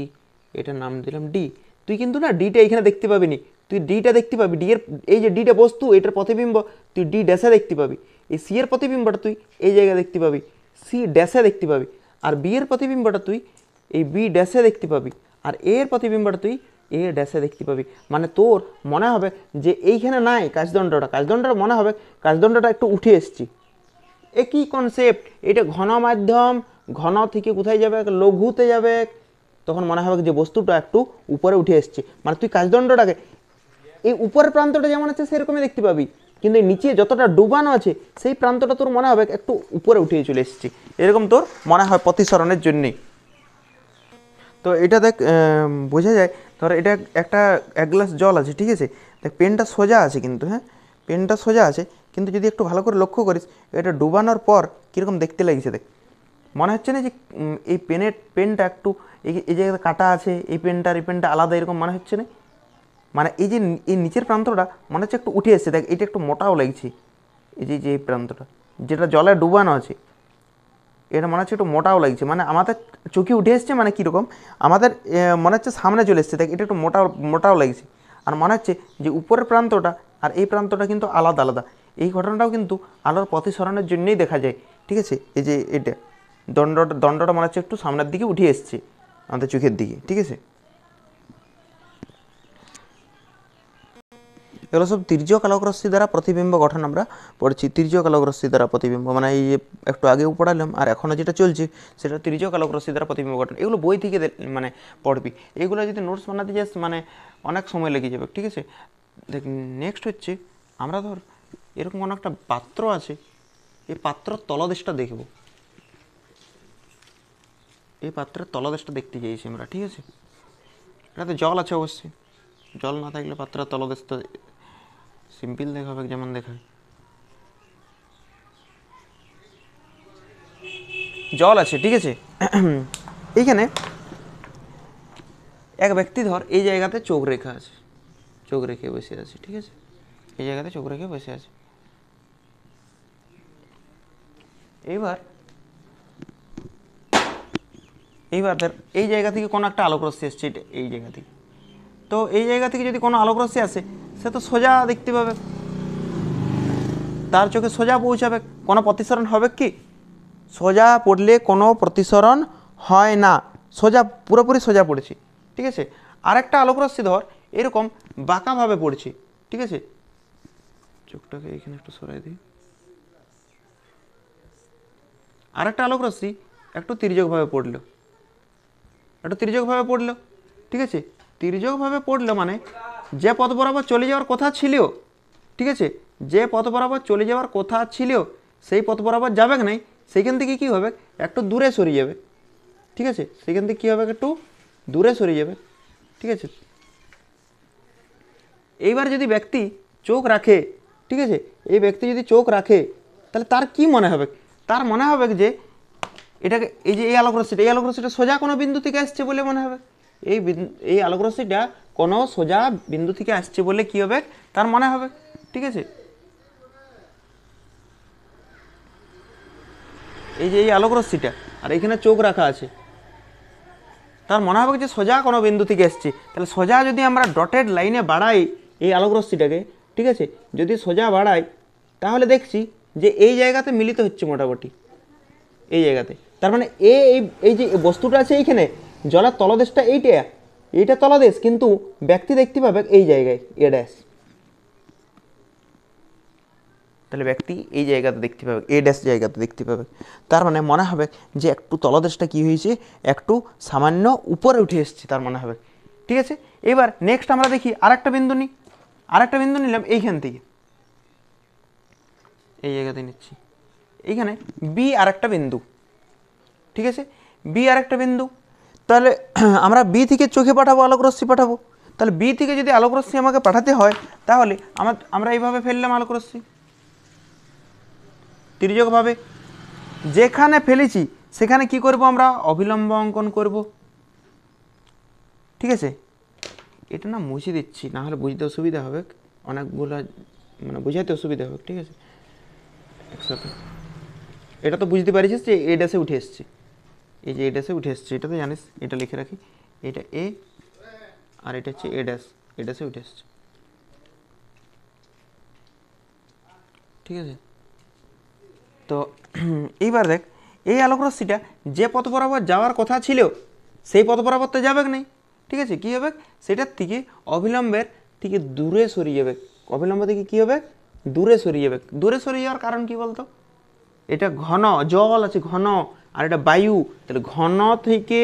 এটা নাম দিলাম ডি। তুই কিন্তু না ডিটা এখানে দেখতে পাবি নি, তুই ডিটা দেখতে পাবি, ডি এর এই যে ডিটা বস্তু, এটার প্রতিবিম্ব তুই ডি ড্যাশে দেখতে পাবি। এই সি এর প্রতিবিম্বটা তুই এই জায়গায় দেখতে পাবি, সি ড্যাশে দেখতে পাবি। আর বি এর প্রতিবিম্বটা তুই এই বি ড্যাশে দেখতে পাবি, আর এ এর প্রতিবিম্বটা তুই এ ড্যাশে দেখতে পাবি। মানে তোর মনে হবে যে এইখানে নাই কাজদণ্ডটা মনে হবে কাজদণ্ডটা একটু উঠে এসছি। একই কনসেপ্ট, এটা ঘন মাধ্যম, ঘন থেকে কোথায় যাবে, লঘুতে যাবে, তখন মনে হবে যে বস্তুটা একটু উপরে উঠে এসছে। মানে তুই কাজদণ্ডটাকে এই উপরের প্রান্তটা যেমন আছে সেরকমই দেখতে পাবি, কিন্তু এই নিচে যতটা ডুবানো আছে সেই প্রান্তটা তোর মনে হবে একটু উপরে উঠে চলে এসছে, এরকম তোর মনে হয় প্রতিসরণের জন্যেই। তো এটা দেখ বোঝা যায়, ধর এটা একটা এক গ্লাস জল আছে, ঠিক আছে, দেখ পেনটা সোজা আছে কিন্তু, হ্যাঁ পেনটা সোজা আছে, কিন্তু যদি একটু ভালো করে লক্ষ্য করিস এটা ডুবানোর পর কীরকম দেখতে লাগছে। দেখ মনে হচ্ছে না যে এই পেনটা একটু এই জায়গাতে কাটা আছে, এই পেনটা আলাদা, এরকম মনে হচ্ছে না? মানে এই যে এই নিচের প্রান্তটা মনে হচ্ছে একটু উঠে এসছে, দেখ এটা একটু মোটাও লাগছে, এই যে এই প্রান্তটা যেটা জলে ডুবানো আছে এটা মনে হচ্ছে একটু মোটাও লাগছে। মানে আমাদের চোখে উঠে এসছে, মানে কীরকম আমাদের মনে হচ্ছে সামনে চলে এসছে, দেখ এটা একটু মোটাও লাগছে। আর মনে হচ্ছে যে উপরের প্রান্তটা আর এই প্রান্তটা কিন্তু আলাদা আলাদা। এই ঘটনাটাও কিন্তু আলোর প্রতিসরণের জন্যই দেখা যায়, ঠিক আছে। এই যে এটা দণ্ডটা মনে হচ্ছে একটু সামনের দিকে উঠে এসছে আমাদের চোখের দিকে, ঠিক আছে। এগুলো সব তির্যক আলোক রশ্মি দ্বারা প্রতিবিম্ব গঠন আমরা পড়ছি। তির্যক আলোক রশ্মি দ্বারা প্রতিবিম্ব মানে এই যে একটু আগেও পড়ালাম, আর এখনও যেটা চলছে সেটা তির্যক আলোক রশ্মি দ্বারা প্রতিবিম্ব গঠন। এগুলো বই থেকে মানে পড়বি, এগুলো যদি নোটস বানাতে যাস মানে অনেক সময় লেগে যাবে, ঠিক আছে। দেখ নেক্সট হচ্ছে আমরা ধর এরকম কোনো একটা পাত্র আছে, এই পাত্রের তলদেশটা দেখব, এই পাত্রের তলদেশটা দেখতে চাইছি আমরা, ঠিক আছে। এটাতে জল আছে অবশ্যই, জল না থাকলে পাত্রের তলদেশটা সিম্পল দেখাবে, যেমন দেখায় জল আছে, ঠিক আছে। এইখানে এক ব্যক্তি ধর এই জায়গাতে চোখ রেখে আছে, চোখ রেখে বসে আছে, ঠিক আছে, এই জায়গাতে চোখ রেখে বসে আছে। এইবার ধর এই জায়গা থেকে কোনো একটা আলোক রশ্মি এসছে এই জায়গা থেকে, তো এই জায়গা থেকে যদি কোনো আলোক রশ্মি আসে সে তো সোজা দেখতে পাবে, তার চোখে সোজা পৌঁছাবে, কোনো প্রতিসরণ হবে কি? সোজা পড়লে কোনো প্রতিসরণ হয় না, সোজা পুরোপুরি সোজা পড়েছি, ঠিক আছে। আরেকটা আলোক রশ্মি ধর এরকম বাঁকাভাবে পড়ছি, ঠিক আছে, চোখটাকে এখানে একটু সরাই দিই। আরেকটা আলোক রশ্মি একটু তির্যকভাবে পড়লো, ঠিক আছে। তির্যকভাবে পড়লো মানে যে পথ বরাবর চলে যাওয়ার কথা ছিল, ঠিক আছে, যে পথ বরাবর চলে যাওয়ার কথা ছিল সেই পথ বরাবর যাবে নাই, সেইখান থেকে কী হবে একটু দূরে সরে যাবে, ঠিক আছে, সেইখান থেকে কী হবে একটু দূরে সরে যাবে, ঠিক আছে। এইবার যদি ব্যক্তি চোখ রাখে, ঠিক আছে, এই ব্যক্তি যদি চোখ রাখে তাহলে তার কি মনে হবে? তার মনে হবে যে এটাকে এই যে এই আলোক রশ্মিটা সোজা কোনো বিন্দু থেকে আসছে বলে মনে হবে, এই আলোক রশ্মিটা কোনো সোজা বিন্দু থেকে আসছে বলে কি হবে তার মনে হবে, ঠিক আছে। এই যে এই আলোক রশ্মিটা আর এখানে চোখ রাখা আছে, তার মনে হবে যে সোজা কোনো বিন্দু থেকে এসছে। তাহলে সোজা যদি আমরা ডটেড লাইনে বাড়াই এই আলোক রশ্মিটাকে, ঠিক আছে, যদি সোজা বাড়াই তাহলে দেখছি যে এই জায়গাতে মিলিত হচ্ছে মোটামুটি এই জায়গাতে। তার মানে এই যে বস্তুটা আছে এইখানে জলের তলদেশটা এইটা তলদেশ, কিন্তু ব্যক্তি দেখতে পাবে এই জায়গায় এ ড্যাশ, তাহলে ব্যক্তি এই জায়গাতে দেখতে পাবে এ ড্যাশ জায়গাতে দেখতে পাবে। তার মানে মনে হবে যে একটু তলদেশটা কি হয়েছে একটু সামান্য উপরে উঠে এসছে তার মনে হবে, ঠিক আছে। এবার নেক্সট আমরা দেখি আরেকটা বিন্দু নিই, আরেকটা বিন্দু নিলাম এইখান থেকে, এই জায়গাতে নিচ্ছি, এইখানে বি আরেকটা বিন্দু, ঠিক আছে, বি আরেকটা বিন্দু। তাহলে আমরা বি থেকে চোখে পাঠাবো, আলোক রশ্মি পাঠাবো। তাহলে বি থেকে যদি আলোক রশ্মি আমাকে পাঠাতে হয়, তাহলে আমরা এইভাবে ফেললাম আলোক রশ্মি তির্যকভাবে। যেখানে ফেলেছি সেখানে কি করব, আমরা অবিলম্ব অঙ্কন করব, ঠিক আছে। এটা না মুছে দিচ্ছি, না হলে বুঝতে অসুবিধা হবে, অনেকগুলো মানে বোঝাইতে অসুবিধা হবে, ঠিক আছে। একসাথে এটা তো বুঝতে পারিস যে এ ড্যাশে উঠে এসছে, এই যে এ ড্যাশে উঠে এসছে, এটা তো জানিস, এটা লিখে রাখি, এটা এ আর এটা হচ্ছে এ ড্যাশ, এ ড্যাশে উঠে এসছে, ঠিক আছে। তো এইবার দেখ, এই আলোক রশ্মিটা যে পথ বরাবর যাওয়ার কথা ছিল সেই পথ বরাবর তো যাবে না, ঠিক আছে। কী হবে, সেটার থেকে অবিলম্বের থেকে দূরে সরিয়ে যাবে, অবিলম্ব থেকে কী হবে, দূরে সরিয়ে যাবে। দূরে সরিয়ে যাওয়ার কারণ কি বলতো, এটা ঘন জল আছে, ঘন, আর এটা বায়ু, তাহলে ঘন থেকে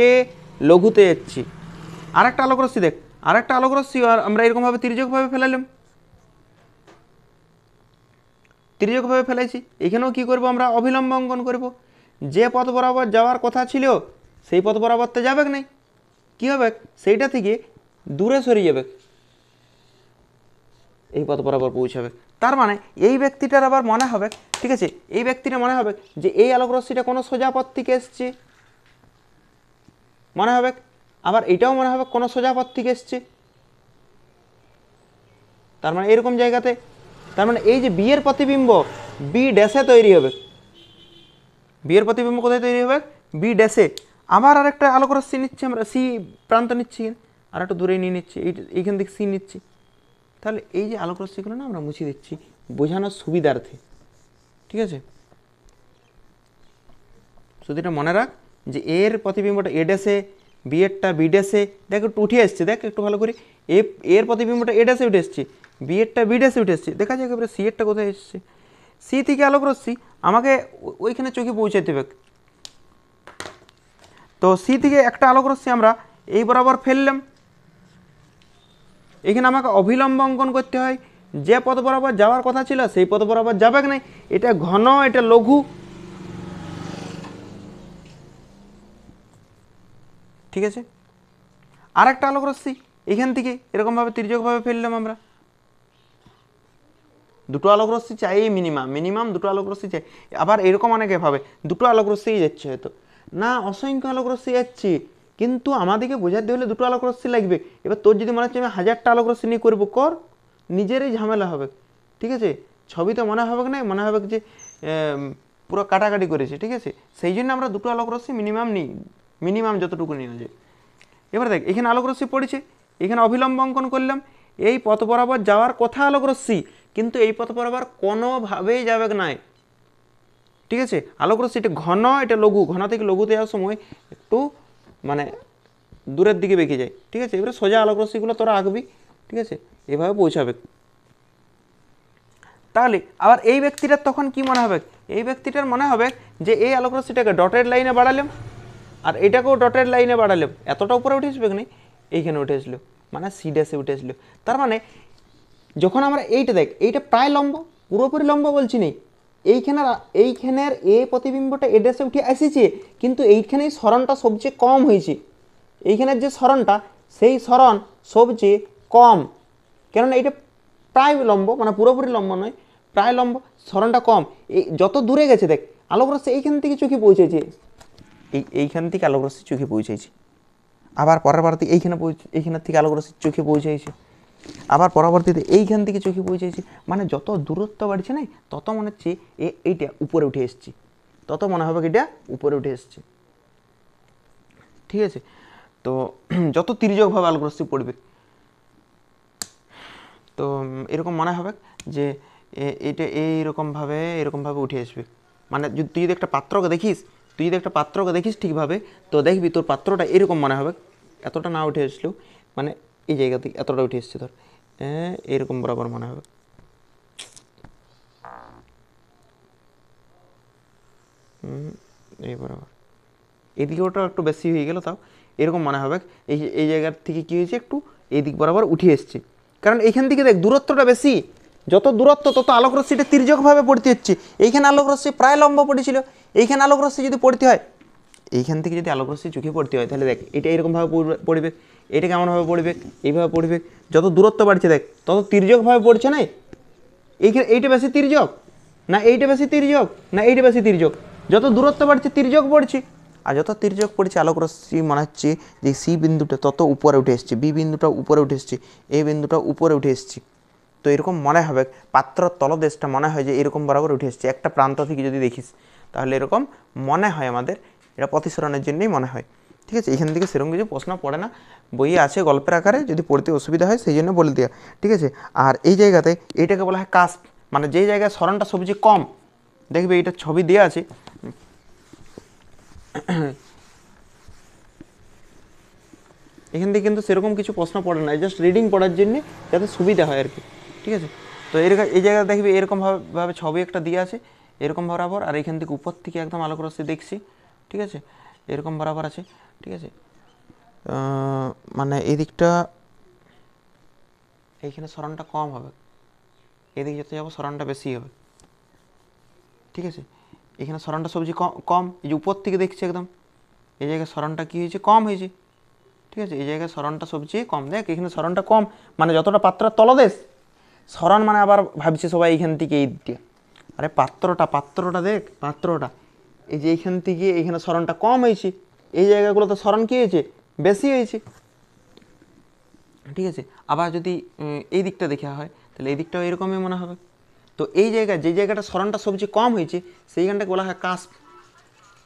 লঘুতে যাচ্ছি। আরেকটা আলোক রশ্মি দেখ, আরেকটা আলোক রশ্মি আমরা এরকমভাবে তির্যকভাবে ফেলালাম, তির্যকভাবে ফেলাইছি। এখানেও কি করব, আমরা অবিলম্ব অঙ্কন করব। যে পথ বরাবর যাওয়ার কথা ছিল সেই পথ বরাবর তো যাবে নাই, কী হবে, সেইটা থেকে দূরে সরিয়ে যাবে, এই পথ বরাবর পৌঁছাবে। তার মানে এই ব্যক্তিটার আবার মনে হবে, ঠিক আছে, এই ব্যক্তিটা মনে হবে যে এই আলোক রশ্মিটা কোনো সোজা পথ থেকে এসছে, মনে হবে। আবার এটাও মনে হবে কোনো সোজা পথ থেকে এসছে। তার মানে এরকম জায়গাতে, তার মানে এই যে বিয়ের প্রতিবিম্ব বি ড্যাশে তৈরি হবে, বিয়ের প্রতিবিম্ব কোথায় তৈরি হবে, বি ড্যাশে। আবার আরেকটা আলোক রশ্মি নিচ্ছি আমরা, সি প্রান্ত নিচ্ছি, আর একটু দূরে নিয়ে নিচ্ছি, এইখান থেকে সি নিচ্ছি। তাহলে এই যে আলোক রশ্মিগুলো না আমরা মুছে দিচ্ছি বোঝানোর সুবিধার্থে, ঠিক আছে। শুধু এটা মনে রাখ যে এর প্রতিবিম্বটা এ ড্যাশে, বি এরটা বি ড্যাশে, দেখ একটু উঠে আসছে, দেখ একটু ভালো করে, এর প্রতিবিম্বটা এ ড্যাশে উঠে এসছে, বি এরটা বি ড্যাশে উঠে এসছে, দেখা যায় একেবারে সি এরটা কোথায় এসছে। সি থেকে আলোক রশ্মি আমাকে ওইখানে চোখে পৌঁছাতে হবে। তো সি থেকে একটা আলোক রশ্মি আমরা এই বরাবর ফেললাম, এখানে আমাকে অবিলম্ব অঙ্কন করতে হয়। যে পথ বরাবর যাওয়ার কথা ছিল সেই পথ বরাবর যাবে না, এটা ঘন, এটা লঘু, ঠিক আছে। আর একটা আলোক রশ্মি এখান থেকে এরকমভাবে তির্যকভাবে ফেললাম আমরা, দুটো আলোক রশ্মি চাই মিনিমাম, মিনিমাম দুটো আলোক রশ্মি চাই। আবার এরকম অনেকে ভাবে দুটো আলোক রশ্মিই যাচ্ছে, হয়তো না, অসংখ্য আলোক রশ্মি যাচ্ছে, কিন্তু আমাদেরকে বোঝাতে হলে দুটো আলোক রশ্মি লাগবে। এবার তোর যদি মনে হচ্ছে আমি 1000টা আলোক রশ্মি নিয়ে করবো, কর, নিজেরই ঝামেলা হবে, ঠিক আছে। ছবি তো মনে হবে না, মনে হবে যে পুরো কাটাকাটি করেছে, ঠিক আছে। সেই জন্য আমরা দুটো আলোক রশ্মি মিনিমাম নিই, মিনিমাম যতটুকু নিয়ে যায়। এবার দেখ এখানে আলোক রশ্মি পড়েছে, এখানে অবিলম্ব অঙ্কন করলাম, এই পথ বরাবর যাওয়ার কথা আলোক রশ্মি, কিন্তু এই পথ বরাবর কোনোভাবেই যাবে না, ঠিক আছে। আলোক রশ্মি এটা ঘন, এটা লঘু, ঘন থেকে লঘুতে যাওয়ার সময় একটু মানে দূরের দিকে বেঁকে যায়, ঠিক আছে। এবারে সোজা আলোক রশ্মিগুলো তোরা আঁকবি, ঠিক আছে, এভাবে পৌঁছাবে। তাহলে আবার এই ব্যক্তিটার তখন কি মনে হবে, এই ব্যক্তিটার মনে হবে যে এই আলোক রশ্মিটাকে ডটেড লাইনে বাড়ালাম আর এটাকেও ডটেড লাইনে বাড়ালাম, এতটা উপরে উঠে আসবে না, এইখানে উঠে আসলো, মানে সি ড্যাশে উঠে আসলো। তার মানে যখন আমরা এইটা দেখ, এইটা প্রায় লম্ব, পুরোপুরি লম্ব বলছি নি, এইখানের এ প্রতিবিম্বটা এ ড্যাশে উঠে আসিছে, কিন্তু এইখানেই সরণটা সবচেয়ে কম হয়েছে, এইখানের যে সরণটা সেই সরণ সবচেয়ে কম, কেননা এইটা প্রায় লম্ব, মানে পুরোপুরি লম্ব নয়, প্রায় লম্ব, সরণটা কম। এই যত দূরে গেছে দেখ আলোক রশ্মি এইখান থেকে চোখে পৌঁছেছে, এইখান থেকে আলোক রশ্মি চোখে পৌঁছেছে, আবার পরবর্তী এইখানের থেকে আলোক রশ্মি চোখে পৌঁছেছে, আবার পরবর্তীতে এইখান থেকে চোখে পৌঁছেছে। মানে যত দূরত্ব বাড়ছে না তত মনে হচ্ছে এইটা উপরে উঠে এসছে, তত মনে হবে এটা উপরে উঠে এসছে, ঠিক আছে। তো যত তির্যকভাবে আলোক রশ্মি পড়বে, তো এরকম মনে হবে যে এইটা এরকমভাবে উঠে আসবে। মানে তুই যদি একটা পাত্রকে দেখিস, ঠিকভাবে, তো দেখবি তোর পাত্রটা এরকম মনে হবে, এতটা না উঠে আসলেও মানে এই জায়গা থেকে এতটা উঠে এসছে, ধর এরকম বরাবর মনে হবে, এই বরাবর, এদিকে ওটা একটু বেশি হয়ে গেল, তাও এরকম মনে হবে এই জায়গার থেকে কী হয়েছে, একটু এই দিক বরাবর উঠে এসছে, কারণ এইখান থেকে দেখ দূরত্বটা বেশি, যত দূরত্ব তত আলোক রশ্মিটা তির্যকভাবে পড়তে হচ্ছে। এইখানে আলোক রশ্মি প্রায় লম্ব পড়েছিল, এইখানে আলোক রশ্মি যদি পড়তে হয়, এইখান থেকে যদি আলোক রশ্মি চোখে পড়তে হয়, তাহলে দেখ এটা এরকমভাবে পড়বে, এটা কেমনভাবে পড়বে, এইভাবে পড়বে। যত দূরত্ব বাড়ছে দেখ তত তির্যকভাবে পড়ছে না, এইখানে এইটা বেশি তির্যক না এইটা বেশি তির্যক না এইটা বেশি তির্যক, যত দূরত্ব বাড়ছে তির্যক পড়ছে। আর যত তির্যক পড়ছে আলোক রশ্মি মনে হচ্ছে যে সি বিন্দুটা তত উপরে উঠে এসছে, বি বিন্দুটা উপরে উঠে এসছে, এ বিন্দুটা উপরে উঠে এসছে। তো এরকম মনে হবে পাত্রর তলদেশটা মনে হয় যে এরকম বরাবর উঠে এসছে, একটা প্রান্ত থেকে যদি দেখিস তাহলে এরকম মনে হয় আমাদের, এটা প্রতিসরণের জন্যই মনে হয়। ঠিক আছে, এখান থেকে সেরকম কিছু প্রশ্ন পড়ে না, বইয়ে আছে গল্পের আকারে, যদি পড়তে অসুবিধা হয় সেই জন্য বলে দেওয়া। ঠিক আছে, আর এই জায়গাতে এইটাকে বলা হয় কাস্প, মানে যেই জায়গায় সরণটা সবচেয়ে কম, দেখবে এইটা ছবি দেওয়া আছে, এখান থেকে কিন্তু সেরকম কিছু প্রশ্ন পড়ে না, জাস্ট রিডিং পড়ার জন্য যাতে সুবিধা হয় আর কি। ঠিক আছে, তো এরকম এই জায়গায় দেখবি এরকমভাবে ছবি একটা দিয়ে আছে এরকম বরাবর, আর এখান থেকে উপর থেকে একদম আলোক রশ্মি দেখছি। ঠিক আছে, এরকম বরাবর আছে। ঠিক আছে, মানে এই দিকটা এইখানে সরণটা কম হবে, এদিকে যেতে যাবো সরণটা বেশি হবে। ঠিক আছে, এখানে সরণটা সবচেয়ে কম, এই যে উপর থেকে দেখছি একদম এই জায়গায় সরণটা কী হয়েছে, কম হয়েছে। ঠিক আছে, এই জায়গায় সরণটা সবচেয়ে কম, দেখ এখানে সরণটা কম, মানে যতটা পাত্রের তলদেশ সরণ, মানে আবার ভাবছে সবাই এইখান থেকে এই দিকে, আরে পাত্রটা দেখ, পাত্রটা এই যে এইখান থেকে এইখানে সরণটা কম হয়েছে, এই জায়গাগুলো তো সরণ কী হয়েছে, বেশি হয়েছে। ঠিক আছে, আবার যদি এই দিকটা দেখা হয় তাহলে এই দিকটাও এরকমই মনে হবে। তো এই জায়গায় যে জায়গাটা সরণটা সবচেয়ে কম হয়েছে সেইখানটাকে বলা হয় কাস্প।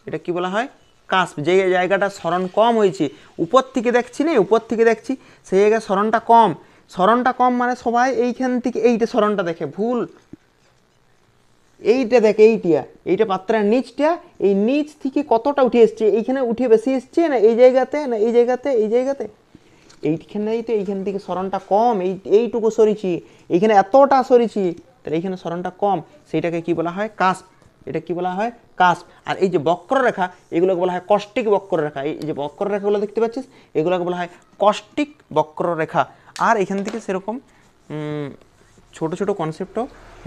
এটা কি বলা হয়, কাস্প। যে জায়গাটা সরণ কম হয়েছে, উপর থেকে দেখছি না, উপর থেকে দেখছি সেই জায়গায় সরণটা কম, সরণটা কম মানে সবাই এইখান থেকে এইটা সরণটা দেখে, ভুল। এইটা দেখ, এইটা পাত্রের নিচটা, এই নিচ থেকে কতটা উঠে এসছে, এইখানে উঠে বেশি এসছে না এই জায়গাতে, না এই জায়গাতে, এই জায়গাতে এইখানেই তো, এইখান থেকে সরণটা কম, এইটুকু সরিছি, এইখানে এতটা সরিছি, তাহলে এইখানে সরণটা কম, সেইটাকে কি বলা হয়, কাস্প। এটা কি বলা হয়, কাস্প। আর এই যে বক্ররেখা এগুলোকে বলা হয় কষ্টিক বক্ররেখা, এই যে বক্ররেখাগুলো দেখতে পাচ্ছিস এগুলোকে বলা হয় কষ্টিক বক্ররেখা। আর এখান থেকে সেরকম ছোট ছোট কনসেপ্টও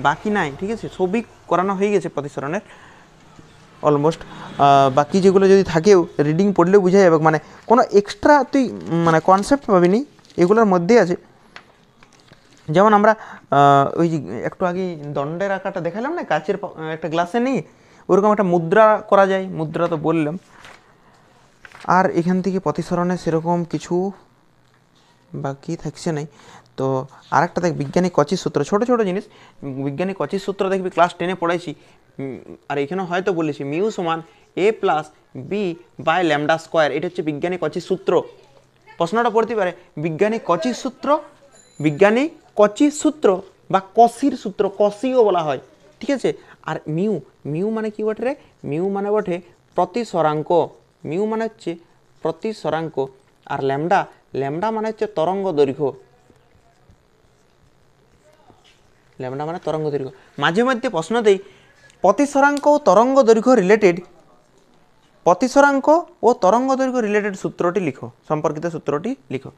বাকি নাই। ঠিক আছে, সবই করানো হয়ে গেছে প্রতিসরণের অলমোস্ট। বাকি যেগুলো যদি থাকেও রিডিং পড়লেও বোঝা যাবে, মানে কোনো এক্সট্রা তুই মানে কনসেপ্ট পাবি নি, এগুলোর মধ্যেই আছে। যেমন আমরা ওই যে একটু আগে দণ্ডের আঁকাটা দেখালাম না, কাচের একটা গ্লাসে নিয়ে ওরকম একটা মুদ্রা করা যায়, মুদ্রা তো বললাম। আর এখান থেকে প্রতিসরণে সেরকম কিছু বাকি থাকছে নাই। তো আরেকটা দেখ, বিজ্ঞানী কচির সূত্র, ছোট ছোট জিনিস, বিজ্ঞানী কচির সূত্র দেখবি ক্লাস 10-এ পড়াইছি, আর এখানেও হয়তো বলেছি মিউ সমান a plus B by lambda square, এটা হচ্ছে বিজ্ঞানী কচির সূত্র। প্রশ্নটা পড়তে পারে বিজ্ঞানী কচির সূত্র, বিজ্ঞানী কচির সূত্র বা কসির সূত্র, কসিও বলা হয়। ঠিক আছে, আর মিউ মানে কি বটে রে, মিউ মানে বটে প্রতিসরাঙ্ক, মিউ মানে হচ্ছে প্রতিসরাঙ্ক। আর ল্যামডা মানে হচ্ছে তরঙ্গ দৈর্ঘ্য, ল্যামডা মানে তরঙ্গ দৈর্ঘ্য। মাঝে মধ্যে প্রশ্ন দেই প্রতিসরাঙ্ক ও তরঙ্গ দৈর্ঘ্য রিলেটেড, প্রতিসরাঙ্ক ও তরঙ্গ দৈর্ঘ্য রিলেটেড সূত্রটি লিখো, সম্পর্কিত সূত্রটি লিখো।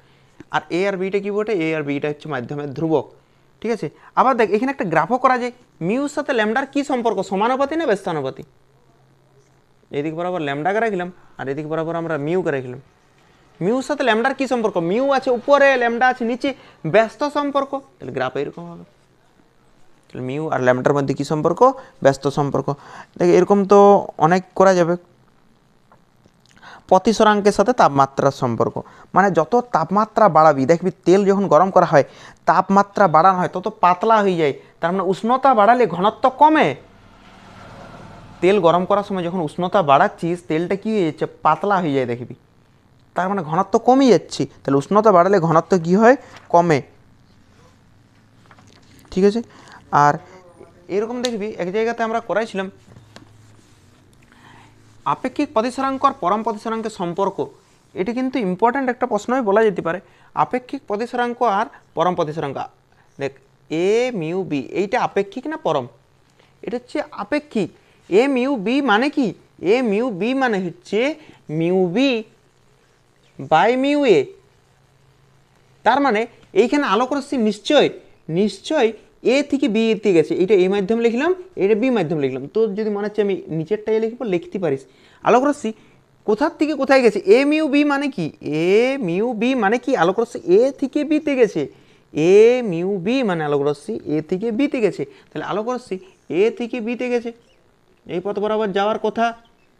আর এ আর বিটা কি বটে, এ আর বিটা হচ্ছে মাধ্যমের ধ্রুবক। ঠিক আছে, আবার দেখ এখানে একটা গ্রাফও করা যায়, মিউর সাথে ল্যামডার কি সম্পর্ক, সমানুপাতি না ব্যস্তানুপাতি। এদিক বরাবর ল্যামডাকে রাখলাম আর এদিক বরাবর আমরা মিউকে রাখলাম। মিউর সাথে ল্যামডার কি সম্পর্ক, মিউ আছে উপরে ল্যামডা আছে নিচে, ব্যস্ত সম্পর্ক, তাহলে গ্রাফ এরকম হবে। তাহলে মিউ আর ল্যামডার মধ্যে কী সম্পর্ক, ব্যস্ত সম্পর্ক। দেখ এরকম তো অনেক করা যাবে। প্রতিসরাঙ্কের সাথে তাপমাত্রার সম্পর্ক, মানে যত তাপমাত্রা বাড়াবি, দেখবি তেল যখন গরম করা হয় তাপমাত্রা বাড়ানো হয় তত পাতলা হয়ে যায়, তার মানে উষ্ণতা বাড়ালে ঘনত্ব কমে। তেল গরম করার সময় যখন উষ্ণতা বাড়াচ্ছিস তেলটা কী হয়ে যাচ্ছে, পাতলা হয়ে যায় দেখবি, তার মানে ঘনত্ব কমে যাচ্ছে, তাহলে উষ্ণতা বাড়ালে ঘনত্ব কী হয়, কমে। ঠিক আছে, আর এরকম দেখবি এক জায়গাতে আমরা করাইছিলাম আপেক্ষিক প্রতিসরাঙ্ক আর পরম প্রতিসরাঙ্কের সম্পর্ক, এটি কিন্তু ইম্পর্ট্যান্ট একটা প্রশ্নই বলা যেতে পারে। আপেক্ষিক প্রতিসরাঙ্ক আর পরম প্রতিসরাঙ্ক, দেখ এ মিউ বি এইটা আপেক্ষিক না পরম, এটা হচ্ছে আপেক্ষিক। এ মিউ বি মানে কি, এ মিউ বি মানে হচ্ছে mu B by mu A, তার মানে এইখানে আলোক রশ্মি নিশ্চয় এ থেকে বি তে গেছে, এটা এ মাধ্যম লিখলাম, এটা বি মাধ্যম লিখলাম। তো যদি মনে হচ্ছে আমি নিচেরটাই লিখবো, লিখতে পারিস। আলোক রশ্মি কোথার থেকে কোথায় গেছে, এ মিউ বি মানে কি, এ মিউ বি মানে কি, আলোক রশ্মি এ থেকে বি তে গেছে, এ মিউ বি মানে আলোক রশ্মি এ থেকে বি তে গেছে। তাহলে আলোক রশ্মি এ থেকে বি তে গেছে, এই পথ বরাবর যাওয়ার কথা।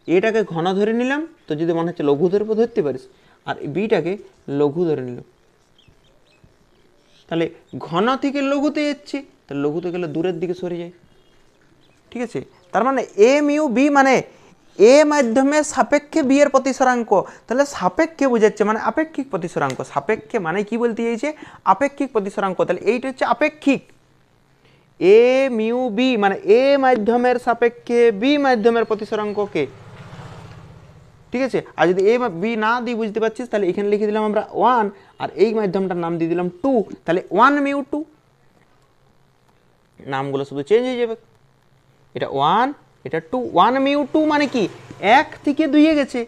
এটাকে ঘন ধরে নিলাম, তো যদি মনে হচ্ছে লঘু ধরবো ধরতে পারিস, আর বিটাকে লঘু ধরে নিলাম। তাহলে ঘন থেকে লঘুতে যাচ্ছে, তাহলে লঘুতে গেলে দূরের দিকে সরে যায়, ঠিক আছে। তার মানে এ মিউ বি মানে এ মাধ্যমে সাপেক্ষে বি এর প্রতিসরাঙ্ক। তাহলে সাপেক্ষে বোঝাচ্ছে মানে আপেক্ষিক প্রতিসরাঙ্ক। সাপেক্ষে মানে কি বলতে চাইছে, আপেক্ষিক প্রতিসরাঙ্ক। তাহলে এইটা হচ্ছে আপেক্ষিক। এ মিউ বি মানে এ মাধ্যমের সাপেক্ষে বি মাধ্যমের প্রতিসরাঙ্ককে, ঠিক আছে। আর যদি এ বি না দিয়ে বুঝতে পারছিস, তাহলে এখানে লিখে দিলাম আমরা 1, আর এই মাধ্যমটার নাম দিয়ে দিলাম 2। তাহলে 1 মিউ 2, নামগুলো শুধু চেঞ্জ হয়ে যাবে। এটা 1, এটা 2। 1 মিউ 2 মানে কি, 1 থেকে 2 এ গেছে।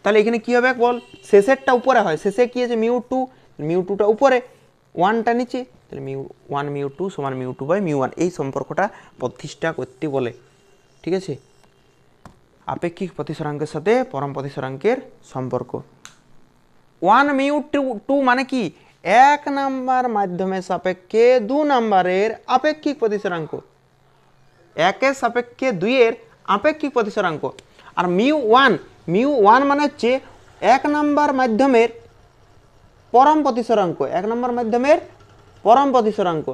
তাহলে এখানে কি হবে বল, শেষেরটা উপরে হয়, শেষে কি আছে মিউ 2, মিউ 2টা উপরে, 1টা নিচে। তাহলে মিউ 1 মিউ 2 সমান মিউ 2 বাই মিউ 1। এই সম্পর্কটা প্রতিষ্ঠা করতে বলে, ঠিক আছে। আপেক্ষিক প্রতিসরাঙ্কের সাথে পরম প্রতিসরাঙ্কের সম্পর্ক। 1 মিউ 2 মানে কি, 1 নাম্বার মাধ্যমের সাপেক্ষে 2 নাম্বারের আপেক্ষিক প্রতিসরাঙ্ক, 1-এর সাপেক্ষে 2-এর আপেক্ষিক প্রতিসরাঙ্ক। আর মিউ 1 মানে হচ্ছে 1 নাম্বার মাধ্যমের পরম প্রতিসরাঙ্ক, 1 নাম্বার মাধ্যমের পরম প্রতিসরাঙ্ক।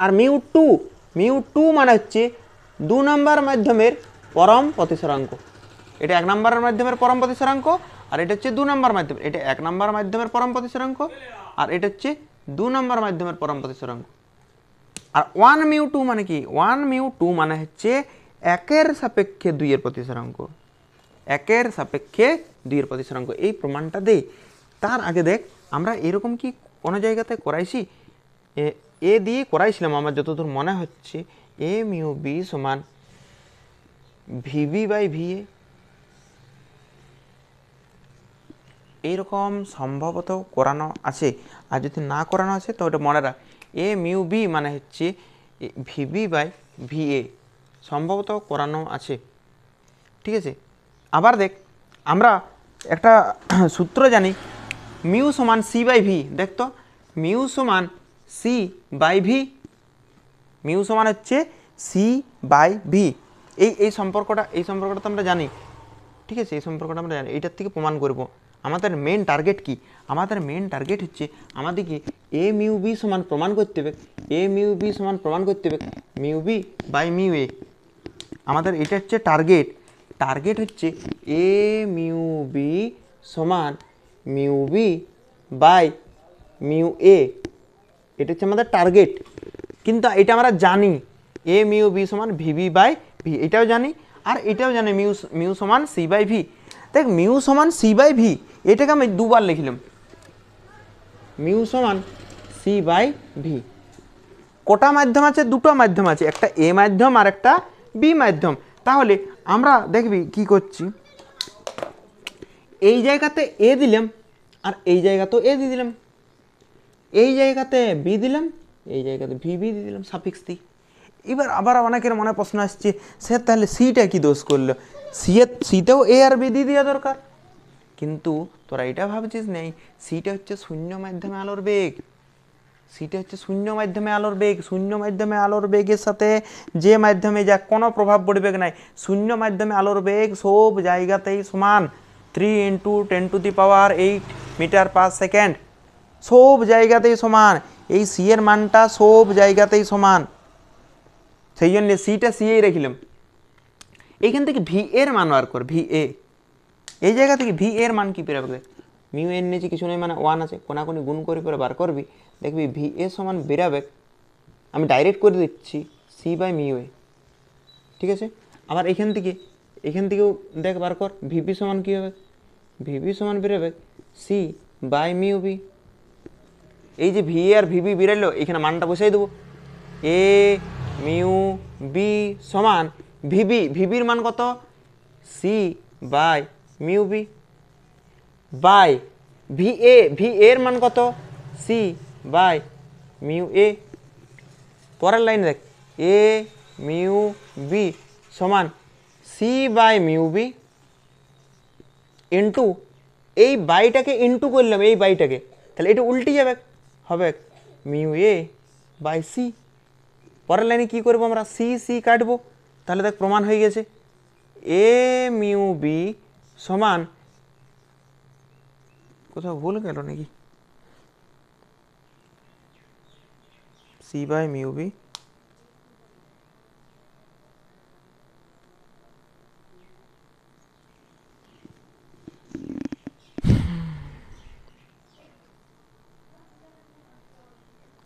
আর মিউ 2 মানে হচ্ছে 2 নাম্বার মাধ্যমের পরম প্রতিসরাঙ্ক। এটা 1 নাম্বারের মাধ্যমের পরম প্রতিসরাঙ্ক, আর এটা হচ্ছে 2 নাম্বার মাধ্যম। এটা 1 নাম্বার মাধ্যমের পরম প্রতিসরাঙ্ক, আর এটা হচ্ছে 2 নাম্বার মাধ্যমের পরম প্রতিসরাঙ্ক। আর 1 মিউ 2 মানে কি, 1 মিউ 2 মানে হচ্ছে 1-এর সাপেক্ষে 2-এর প্রতিসরাঙ্ক, 1-এর সাপেক্ষে 2-এর প্রতিসরাঙ্ক। এই প্রমাণটা দে। তার আগে দেখ, আমরা এরকম কি কোনো জায়গাতে করাইছি, এ দিয়ে করাইছিলাম আমার যতদূর মনে হচ্ছে, এ মিউ বি সমান ভিবি বাই ভিএ, এইরকম সম্ভবত করানো আছে। আর যদি না করানো আছে তো ওটা মনে রাখ, এ মিউ বি মানে হচ্ছে ভিবি বাই ভিএ, সম্ভবত করানো আছে, ঠিক আছে। আবার দেখ, আমরা একটা সূত্র জানি, মিউ সমান সি বাই ভি। দেখ তো, মিউ সমান সি বাই ভি, মিউ সমান হচ্ছে সি বাই ভি। এই সম্পর্কটা তো আমরা জানি, ঠিক আছে। এই সম্পর্কটা আমরা জানি, এইটার থেকে প্রমাণ করব। আমাদের মেন টার্গেট কি, আমাদের মেন টার্গেট হচ্ছে আমাদেরকে এ মিউ বি সমান প্রমাণ করতে হবে, এ মিউ বি সমান প্রমাণ করতে হবে mu B by mu A. আমাদের এটা হচ্ছে টার্গেট হচ্ছে এ মিউ বি সমান mu B by mu A, এটা হচ্ছে আমাদের টার্গেট। কিন্তু এটা আমরা জানি এ মিউ বি সমান ভিবি বাই ভি, এটাও জানি, আর এটাও জানি মিউ সমান সি বাই ভি। দেখ, মিউ সমান সি বাই ভি, এটাকে আমি দুবার লিখলাম, মিউ সমান সি বাই ভি। কটা মাধ্যম আছে, দুটো মাধ্যম আছে, একটা এ মাধ্যম আর একটা বি মাধ্যম। তাহলে আমরা দেখবি কি করছি, এই জায়গাতে এ দিলাম, আর এই জায়গাতেও এ দিয়ে দিলাম, এই জায়গাতে বি দিলাম, এই জায়গাতে ভি বি দিয়ে দিলাম সাফিক্স দিয়ে। এবার আবার অনেকের মনে প্রশ্ন আসছে, স্যার তাহলে সিটা কি দোষ করলো, সিতেও এ আর বি দিয়ে দেওয়া দরকার। কিন্তু তোরা এটা ভাবছিস নেই, সিটা হচ্ছে শূন্য মাধ্যমে আলোর বেগ, সিটা হচ্ছে শূন্য মাধ্যমে আলোর বেগ। শূন্য মাধ্যমে আলোর বেগের সাথে যে মাধ্যমে যা কোনো প্রভাব পড়বে নাই, শূন্য মাধ্যমে আলোর বেগ সব জায়গাতেই সমান, 3 × 10⁸ মিটার পার সেকেন্ড, সব জায়গাতেই সমান। এই সি এর মানটা সব জায়গাতেই সমান, সেই জন্য সিটা সিএই রেখিলাম। এইখান থেকে ভি এর মান বার কর, ভি এ, এই জায়গা থেকে ভি এর মান কি বেরোবে, মিউ এর নিচে কিছু নেই মানে 1 আছে, কোনাকুনি গুণ করে করে বার করবি, দেখবি ভি এ সমান বেরাবে, আমি ডাইরেক্ট করে দিচ্ছি সি বাই মিউ এ, ঠিক আছে। আবার এখান থেকেও দেখ বার কর, ভিপি সমান কী হবে, ভিপি সমান বেরোবে সি বাই মিউ বি। এই যে ভি আর ভিবি বেরোলো, এখানে মানটা বসাই দেবো, এ মিউ বি সমান ভিবির মান কত, C by mu B by V এর মান কত, সি বাই মিউ এ। পরের লাইন দেখ, এ মিউ বি সমান C by mu B into এই বাইটাকে ইন্টু করলাম, এই বাইটাকে, তাহলে এটা উল্টে যাবে, হবে মিউ এ বাই সি। পরের লাইনে কী করবো আমরা, সি সি কাটবো, তাহলে দেখ প্রমাণ হয়ে গেছে। এ মিউ বি সমান, কোথাও ভুল গেল নাকি, সি বাই মিউ বি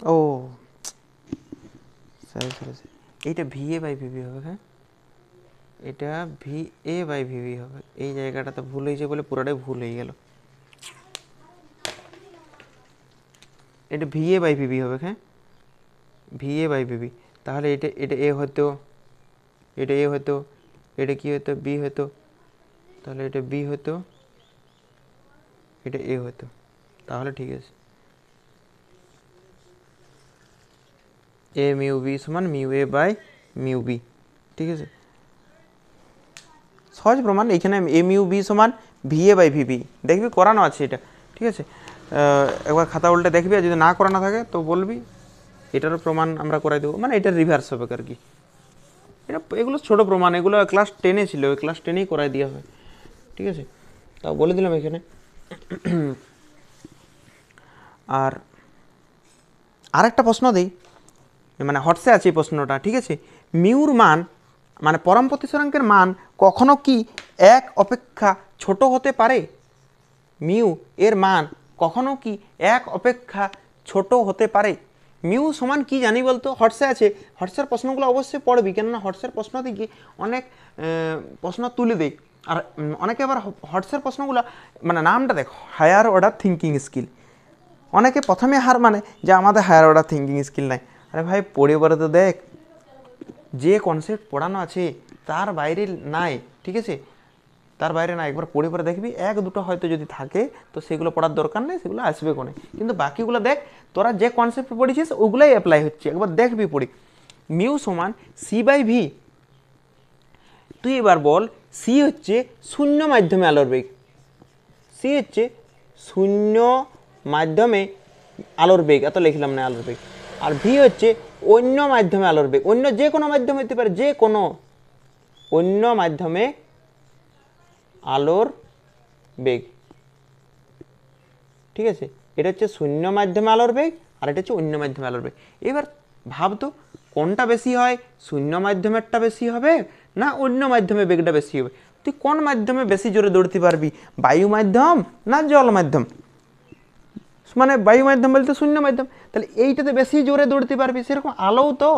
ও সরি সরি, এইটা ভি এ বাই ভিবি হবে। হ্যাঁ, এটা ভি এ বাই ভিবি হবে, এই জায়গাটাতে ভুল হয়েছে বলে পুরোটাই ভুল হয়ে গেল। এটা ভি এ বাই ভিবি হবে। হ্যাঁ, ভি এ বাই ভিবি, তাহলে এটা এটা এ হতো, এটা এ হতো, এটা কি হতো, বি হতো, তাহলে এটা বি হতো, এটা এ হতো, তাহলে ঠিক আছে। এ মিউ বি সমান mu A by mu B, ঠিক আছে, সহজ প্রমাণ। এখানে এ মিউ বি সমান ভি এ বাই ভিবি, দেখবি করানো আছে এটা, ঠিক আছে। একবার খাতা উল্টে দেখবি, আর যদি না করানো থাকে তো বলবি, এটারও প্রমাণ আমরা করাই দেবো, মানে এটার রিভার্স হবে আর কি। এটা এগুলো ছোটো প্রমাণ, এগুলো ক্লাস 10-এ ছিল, ওই ক্লাস 10-এই করাই দেওয়া হয়, ঠিক আছে, তাও বলে দিলাম এখানে। আর আরেকটা প্রশ্ন দিই, মানে হটসে আছে এই প্রশ্নটা, ঠিক আছে। মিউর মান, মানে পরম প্রতিসরাঙ্কের মান কখনো কি এক অপেক্ষা ছোট হতে পারে? মিউ এর মান কখনো কি এক অপেক্ষা ছোট হতে পারে? মিউ সমান কি জানি বলতো, হটসে আছে, হটসের প্রশ্নগুলো অবশ্যই পড়বি, কেননা হটসের প্রশ্ন থেকে অনেক প্রশ্ন তুলে দেয়। আর অনেকে আবার হটসের প্রশ্নগুলো, মানে নামটা দেখো, হায়ার অর্ডার থিঙ্কিং স্কিল, অনেকে প্রথমে হার মানে যে আমাদের হায়ার অর্ডার থিঙ্কিং স্কিল নাই। আরে ভাই পড়ে পড়ে তো দেখ, যে কনসেপ্ট পড়ানো আছে তার বাইরে নাই, ঠিক আছে, তার বাইরে না, একবার পড়ে পড়ে দেখবি, এক দুটো হয়তো যদি থাকে তো সেগুলো পড়ার দরকার নেই, সেগুলো আসবে কোনে, কিন্তু বাকিগুলো দেখ, তোরা যে কনসেপ্ট পড়েছিস ওগুলোই অ্যাপ্লাই হচ্ছে, একবার দেখবি পড়ি। মিউ সমান সি বাই ভি, তুই এবার বল, সি হচ্ছে শূন্য মাধ্যমে আলোর বেগ, সি হচ্ছে শূন্য মাধ্যমে আলোর বেগ, এত লিখলাম না আলোর বেগ, আর ভি হচ্ছে অন্য মাধ্যমে আলোর বেগ, অন্য যে কোনো মাধ্যমে হতে পারে, যে কোনো অন্য মাধ্যমে আলোর বেগ, ঠিক আছে, এটা হচ্ছে শূন্য মাধ্যমে আলোর বেগ, আর এটা হচ্ছে অন্য মাধ্যমে আলোর বেগ। এবার ভাবতো কোনটা বেশি হয়, শূন্য মাধ্যমেরটা বেশি হবে না অন্য মাধ্যমে বেগটা বেশি হবে? তুই কোন মাধ্যমে বেশি জোরে দৌড়তে পারবি, বায়ু মাধ্যম না জল মাধ্যম? মানে বায়ু মাধ্যম বলতে শূন্য মাধ্যম, তাহলে এইটাতে বেশি জোরে দৌড়তে পারবি। সেরকম আলোও তো,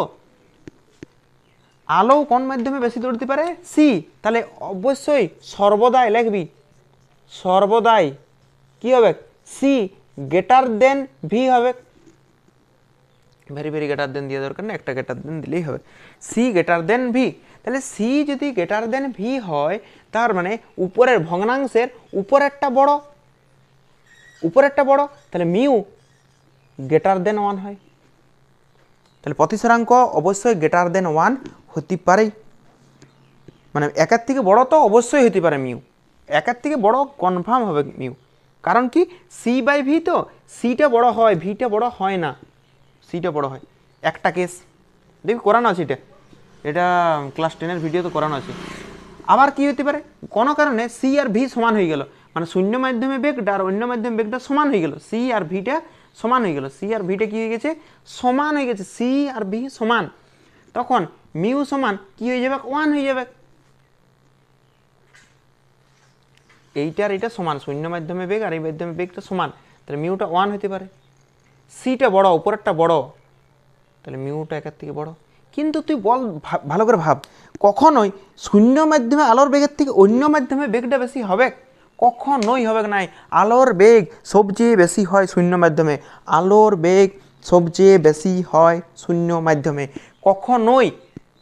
আলো কোন মাধ্যমে বেশি দৌড়তে পারে, সি, তাহলে অবশ্যই সর্বদাই লিখবি, সর্বদাই কি হবে, সি গ্রেটার দেন ভি হবে। ভেরি ভেরি গ্রেটার দেন দিয়ে দরকার না, একটা গ্রেটার দেন দিলেই হবে, সি গ্রেটার দেন ভি। তাহলে সি যদি গ্রেটার দেন ভি হয়, তার মানে উপরের ভগ্নাংশের উপরেরটা বড়, উপরেরটা বড়, তাহলে মিউ গ্রেটার দেন 1 হয়। তাহলে প্রতিসরাঙ্ক অবশ্যই গ্রেটার দেন 1 হতে পারে, মানে একের থেকে বড় তো অবশ্যই হতে পারে মিউ, একের থেকে বড় কনফার্ম হবে মিউ, কারণ কি সি বাই ভি, তো সিটা বড় হয়, ভিটা বড় হয় না, সিটা বড় হয়। একটা কেস দেখবি করানো আছে, এটা এটা ক্লাস 10-এর ভিডিও তো করানো আছে। আবার কি হতে পারে, কোনো কারণে সি আর ভি সমান হয়ে গেল, মানে শূন্য মাধ্যমে বেগটা আর অন্য মাধ্যমে বেগটা সমান হয়ে গেল, সি আর ভিটা সমান হয়ে গেল, সি আর ভিটা কি হয়ে গেছে, সমান হয়ে গেছে, সি আর ভি সমান, তখন মিউ সমান কি হয়ে যাবে, 1 হয়ে যাবে। এইটার এটা সমান, শূন্য মাধ্যমে বেগ আর এই মাধ্যমে বেগটা সমান, তাহলে মিউটা 1 হতে পারে। সিটা বড়, উপরেরটা বড়, তাহলে মিউটা একের থেকে বড়। কিন্তু তুই বল, ভালো করে ভাব, কখনোই শূন্য মাধ্যমে আলোর বেগের থেকে অন্য মাধ্যমে বেগটা বেশি হবে, কখনোই হবে নাই। আলোর বেগ সবচেয়ে বেশি হয় শূন্য মাধ্যমে, আলোর বেগ সবচেয়ে বেশি হয় শূন্য মাধ্যমে, কখনোই,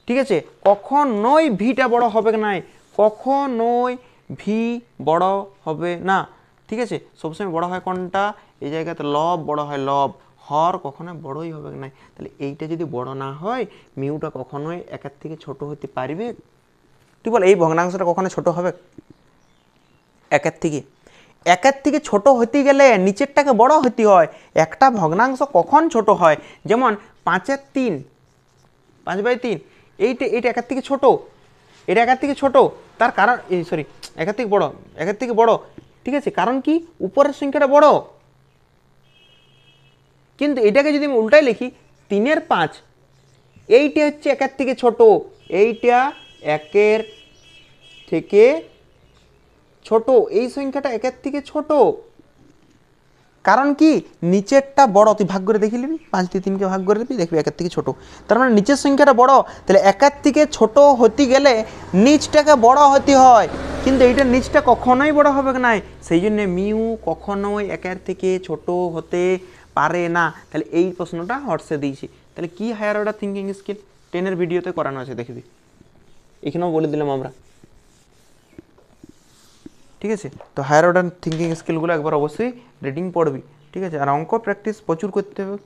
ঠিক আছে, কখনোই ভিটা বড় হবে নাই, কখনোই ভি বড় হবে না, ঠিক আছে, সবসময় বড় হয় কোনটা, এই জায়গাতে লব বড় হয় লব, হর কখনোই বড়ই হবে না। তাহলে এইটা যদি বড় না হয় মিউটা কখনোই একের থেকে ছোট হতে পারবে? তুই বল এই ভগ্নাংশটা কখনো ছোট হবে একের থেকে ছোট হতে গেলে নিচেরটাকে বড় হতে হয়। একটা ভগ্নাংশ কখন ছোট হয়, যেমন 5/3, 5/3, এইটা একের থেকে ছোট, এটা একের থেকে ছোট, তার কারণ সরি একের থেকে বড়, ঠিক আছে, কারণ কি উপরের সংখ্যাটা বড়। কিন্তু এটাকে যদি আমি উল্টাই লিখি 3/5, এইটা হচ্ছে একের থেকে ছোট, এইটা একের থেকে ছোট, এই সংখ্যাটা একের থেকে ছোট, কারণ কি নিচেরটা বড়। তুই ভাগ করে দেখি নিবি, 5 দিয়ে 3কে ভাগ করে দিবি, দেখবি একের থেকে ছোট, তার মানে নিচের সংখ্যাটা বড়। তাহলে একের থেকে ছোট হতে গেলে নিচটাকে বড় হতে হয়, কিন্তু এইটা নিচটা কখনোই বড় হবে না, সেই জন্য মিউ কখনোই একের থেকে ছোট হতে পারে না। তাহলে এই প্রশ্নটা হর্ষে দিয়েছি। তাহলে কি হায়ার অর্ডার থিঙ্কিং স্কিল 10-এর ভিডিওতে করানো আছে, দেখবি, এখানেও বলে দিলাম আমরা। ঠিক আছে, তো হায়ার অর্ডার থিঙ্কিং স্কিলগুলো একবার অবশ্যই রিডিং পড়বি, ঠিক আছে, আর অঙ্ক প্র্যাকটিস প্রচুর করতে হবে।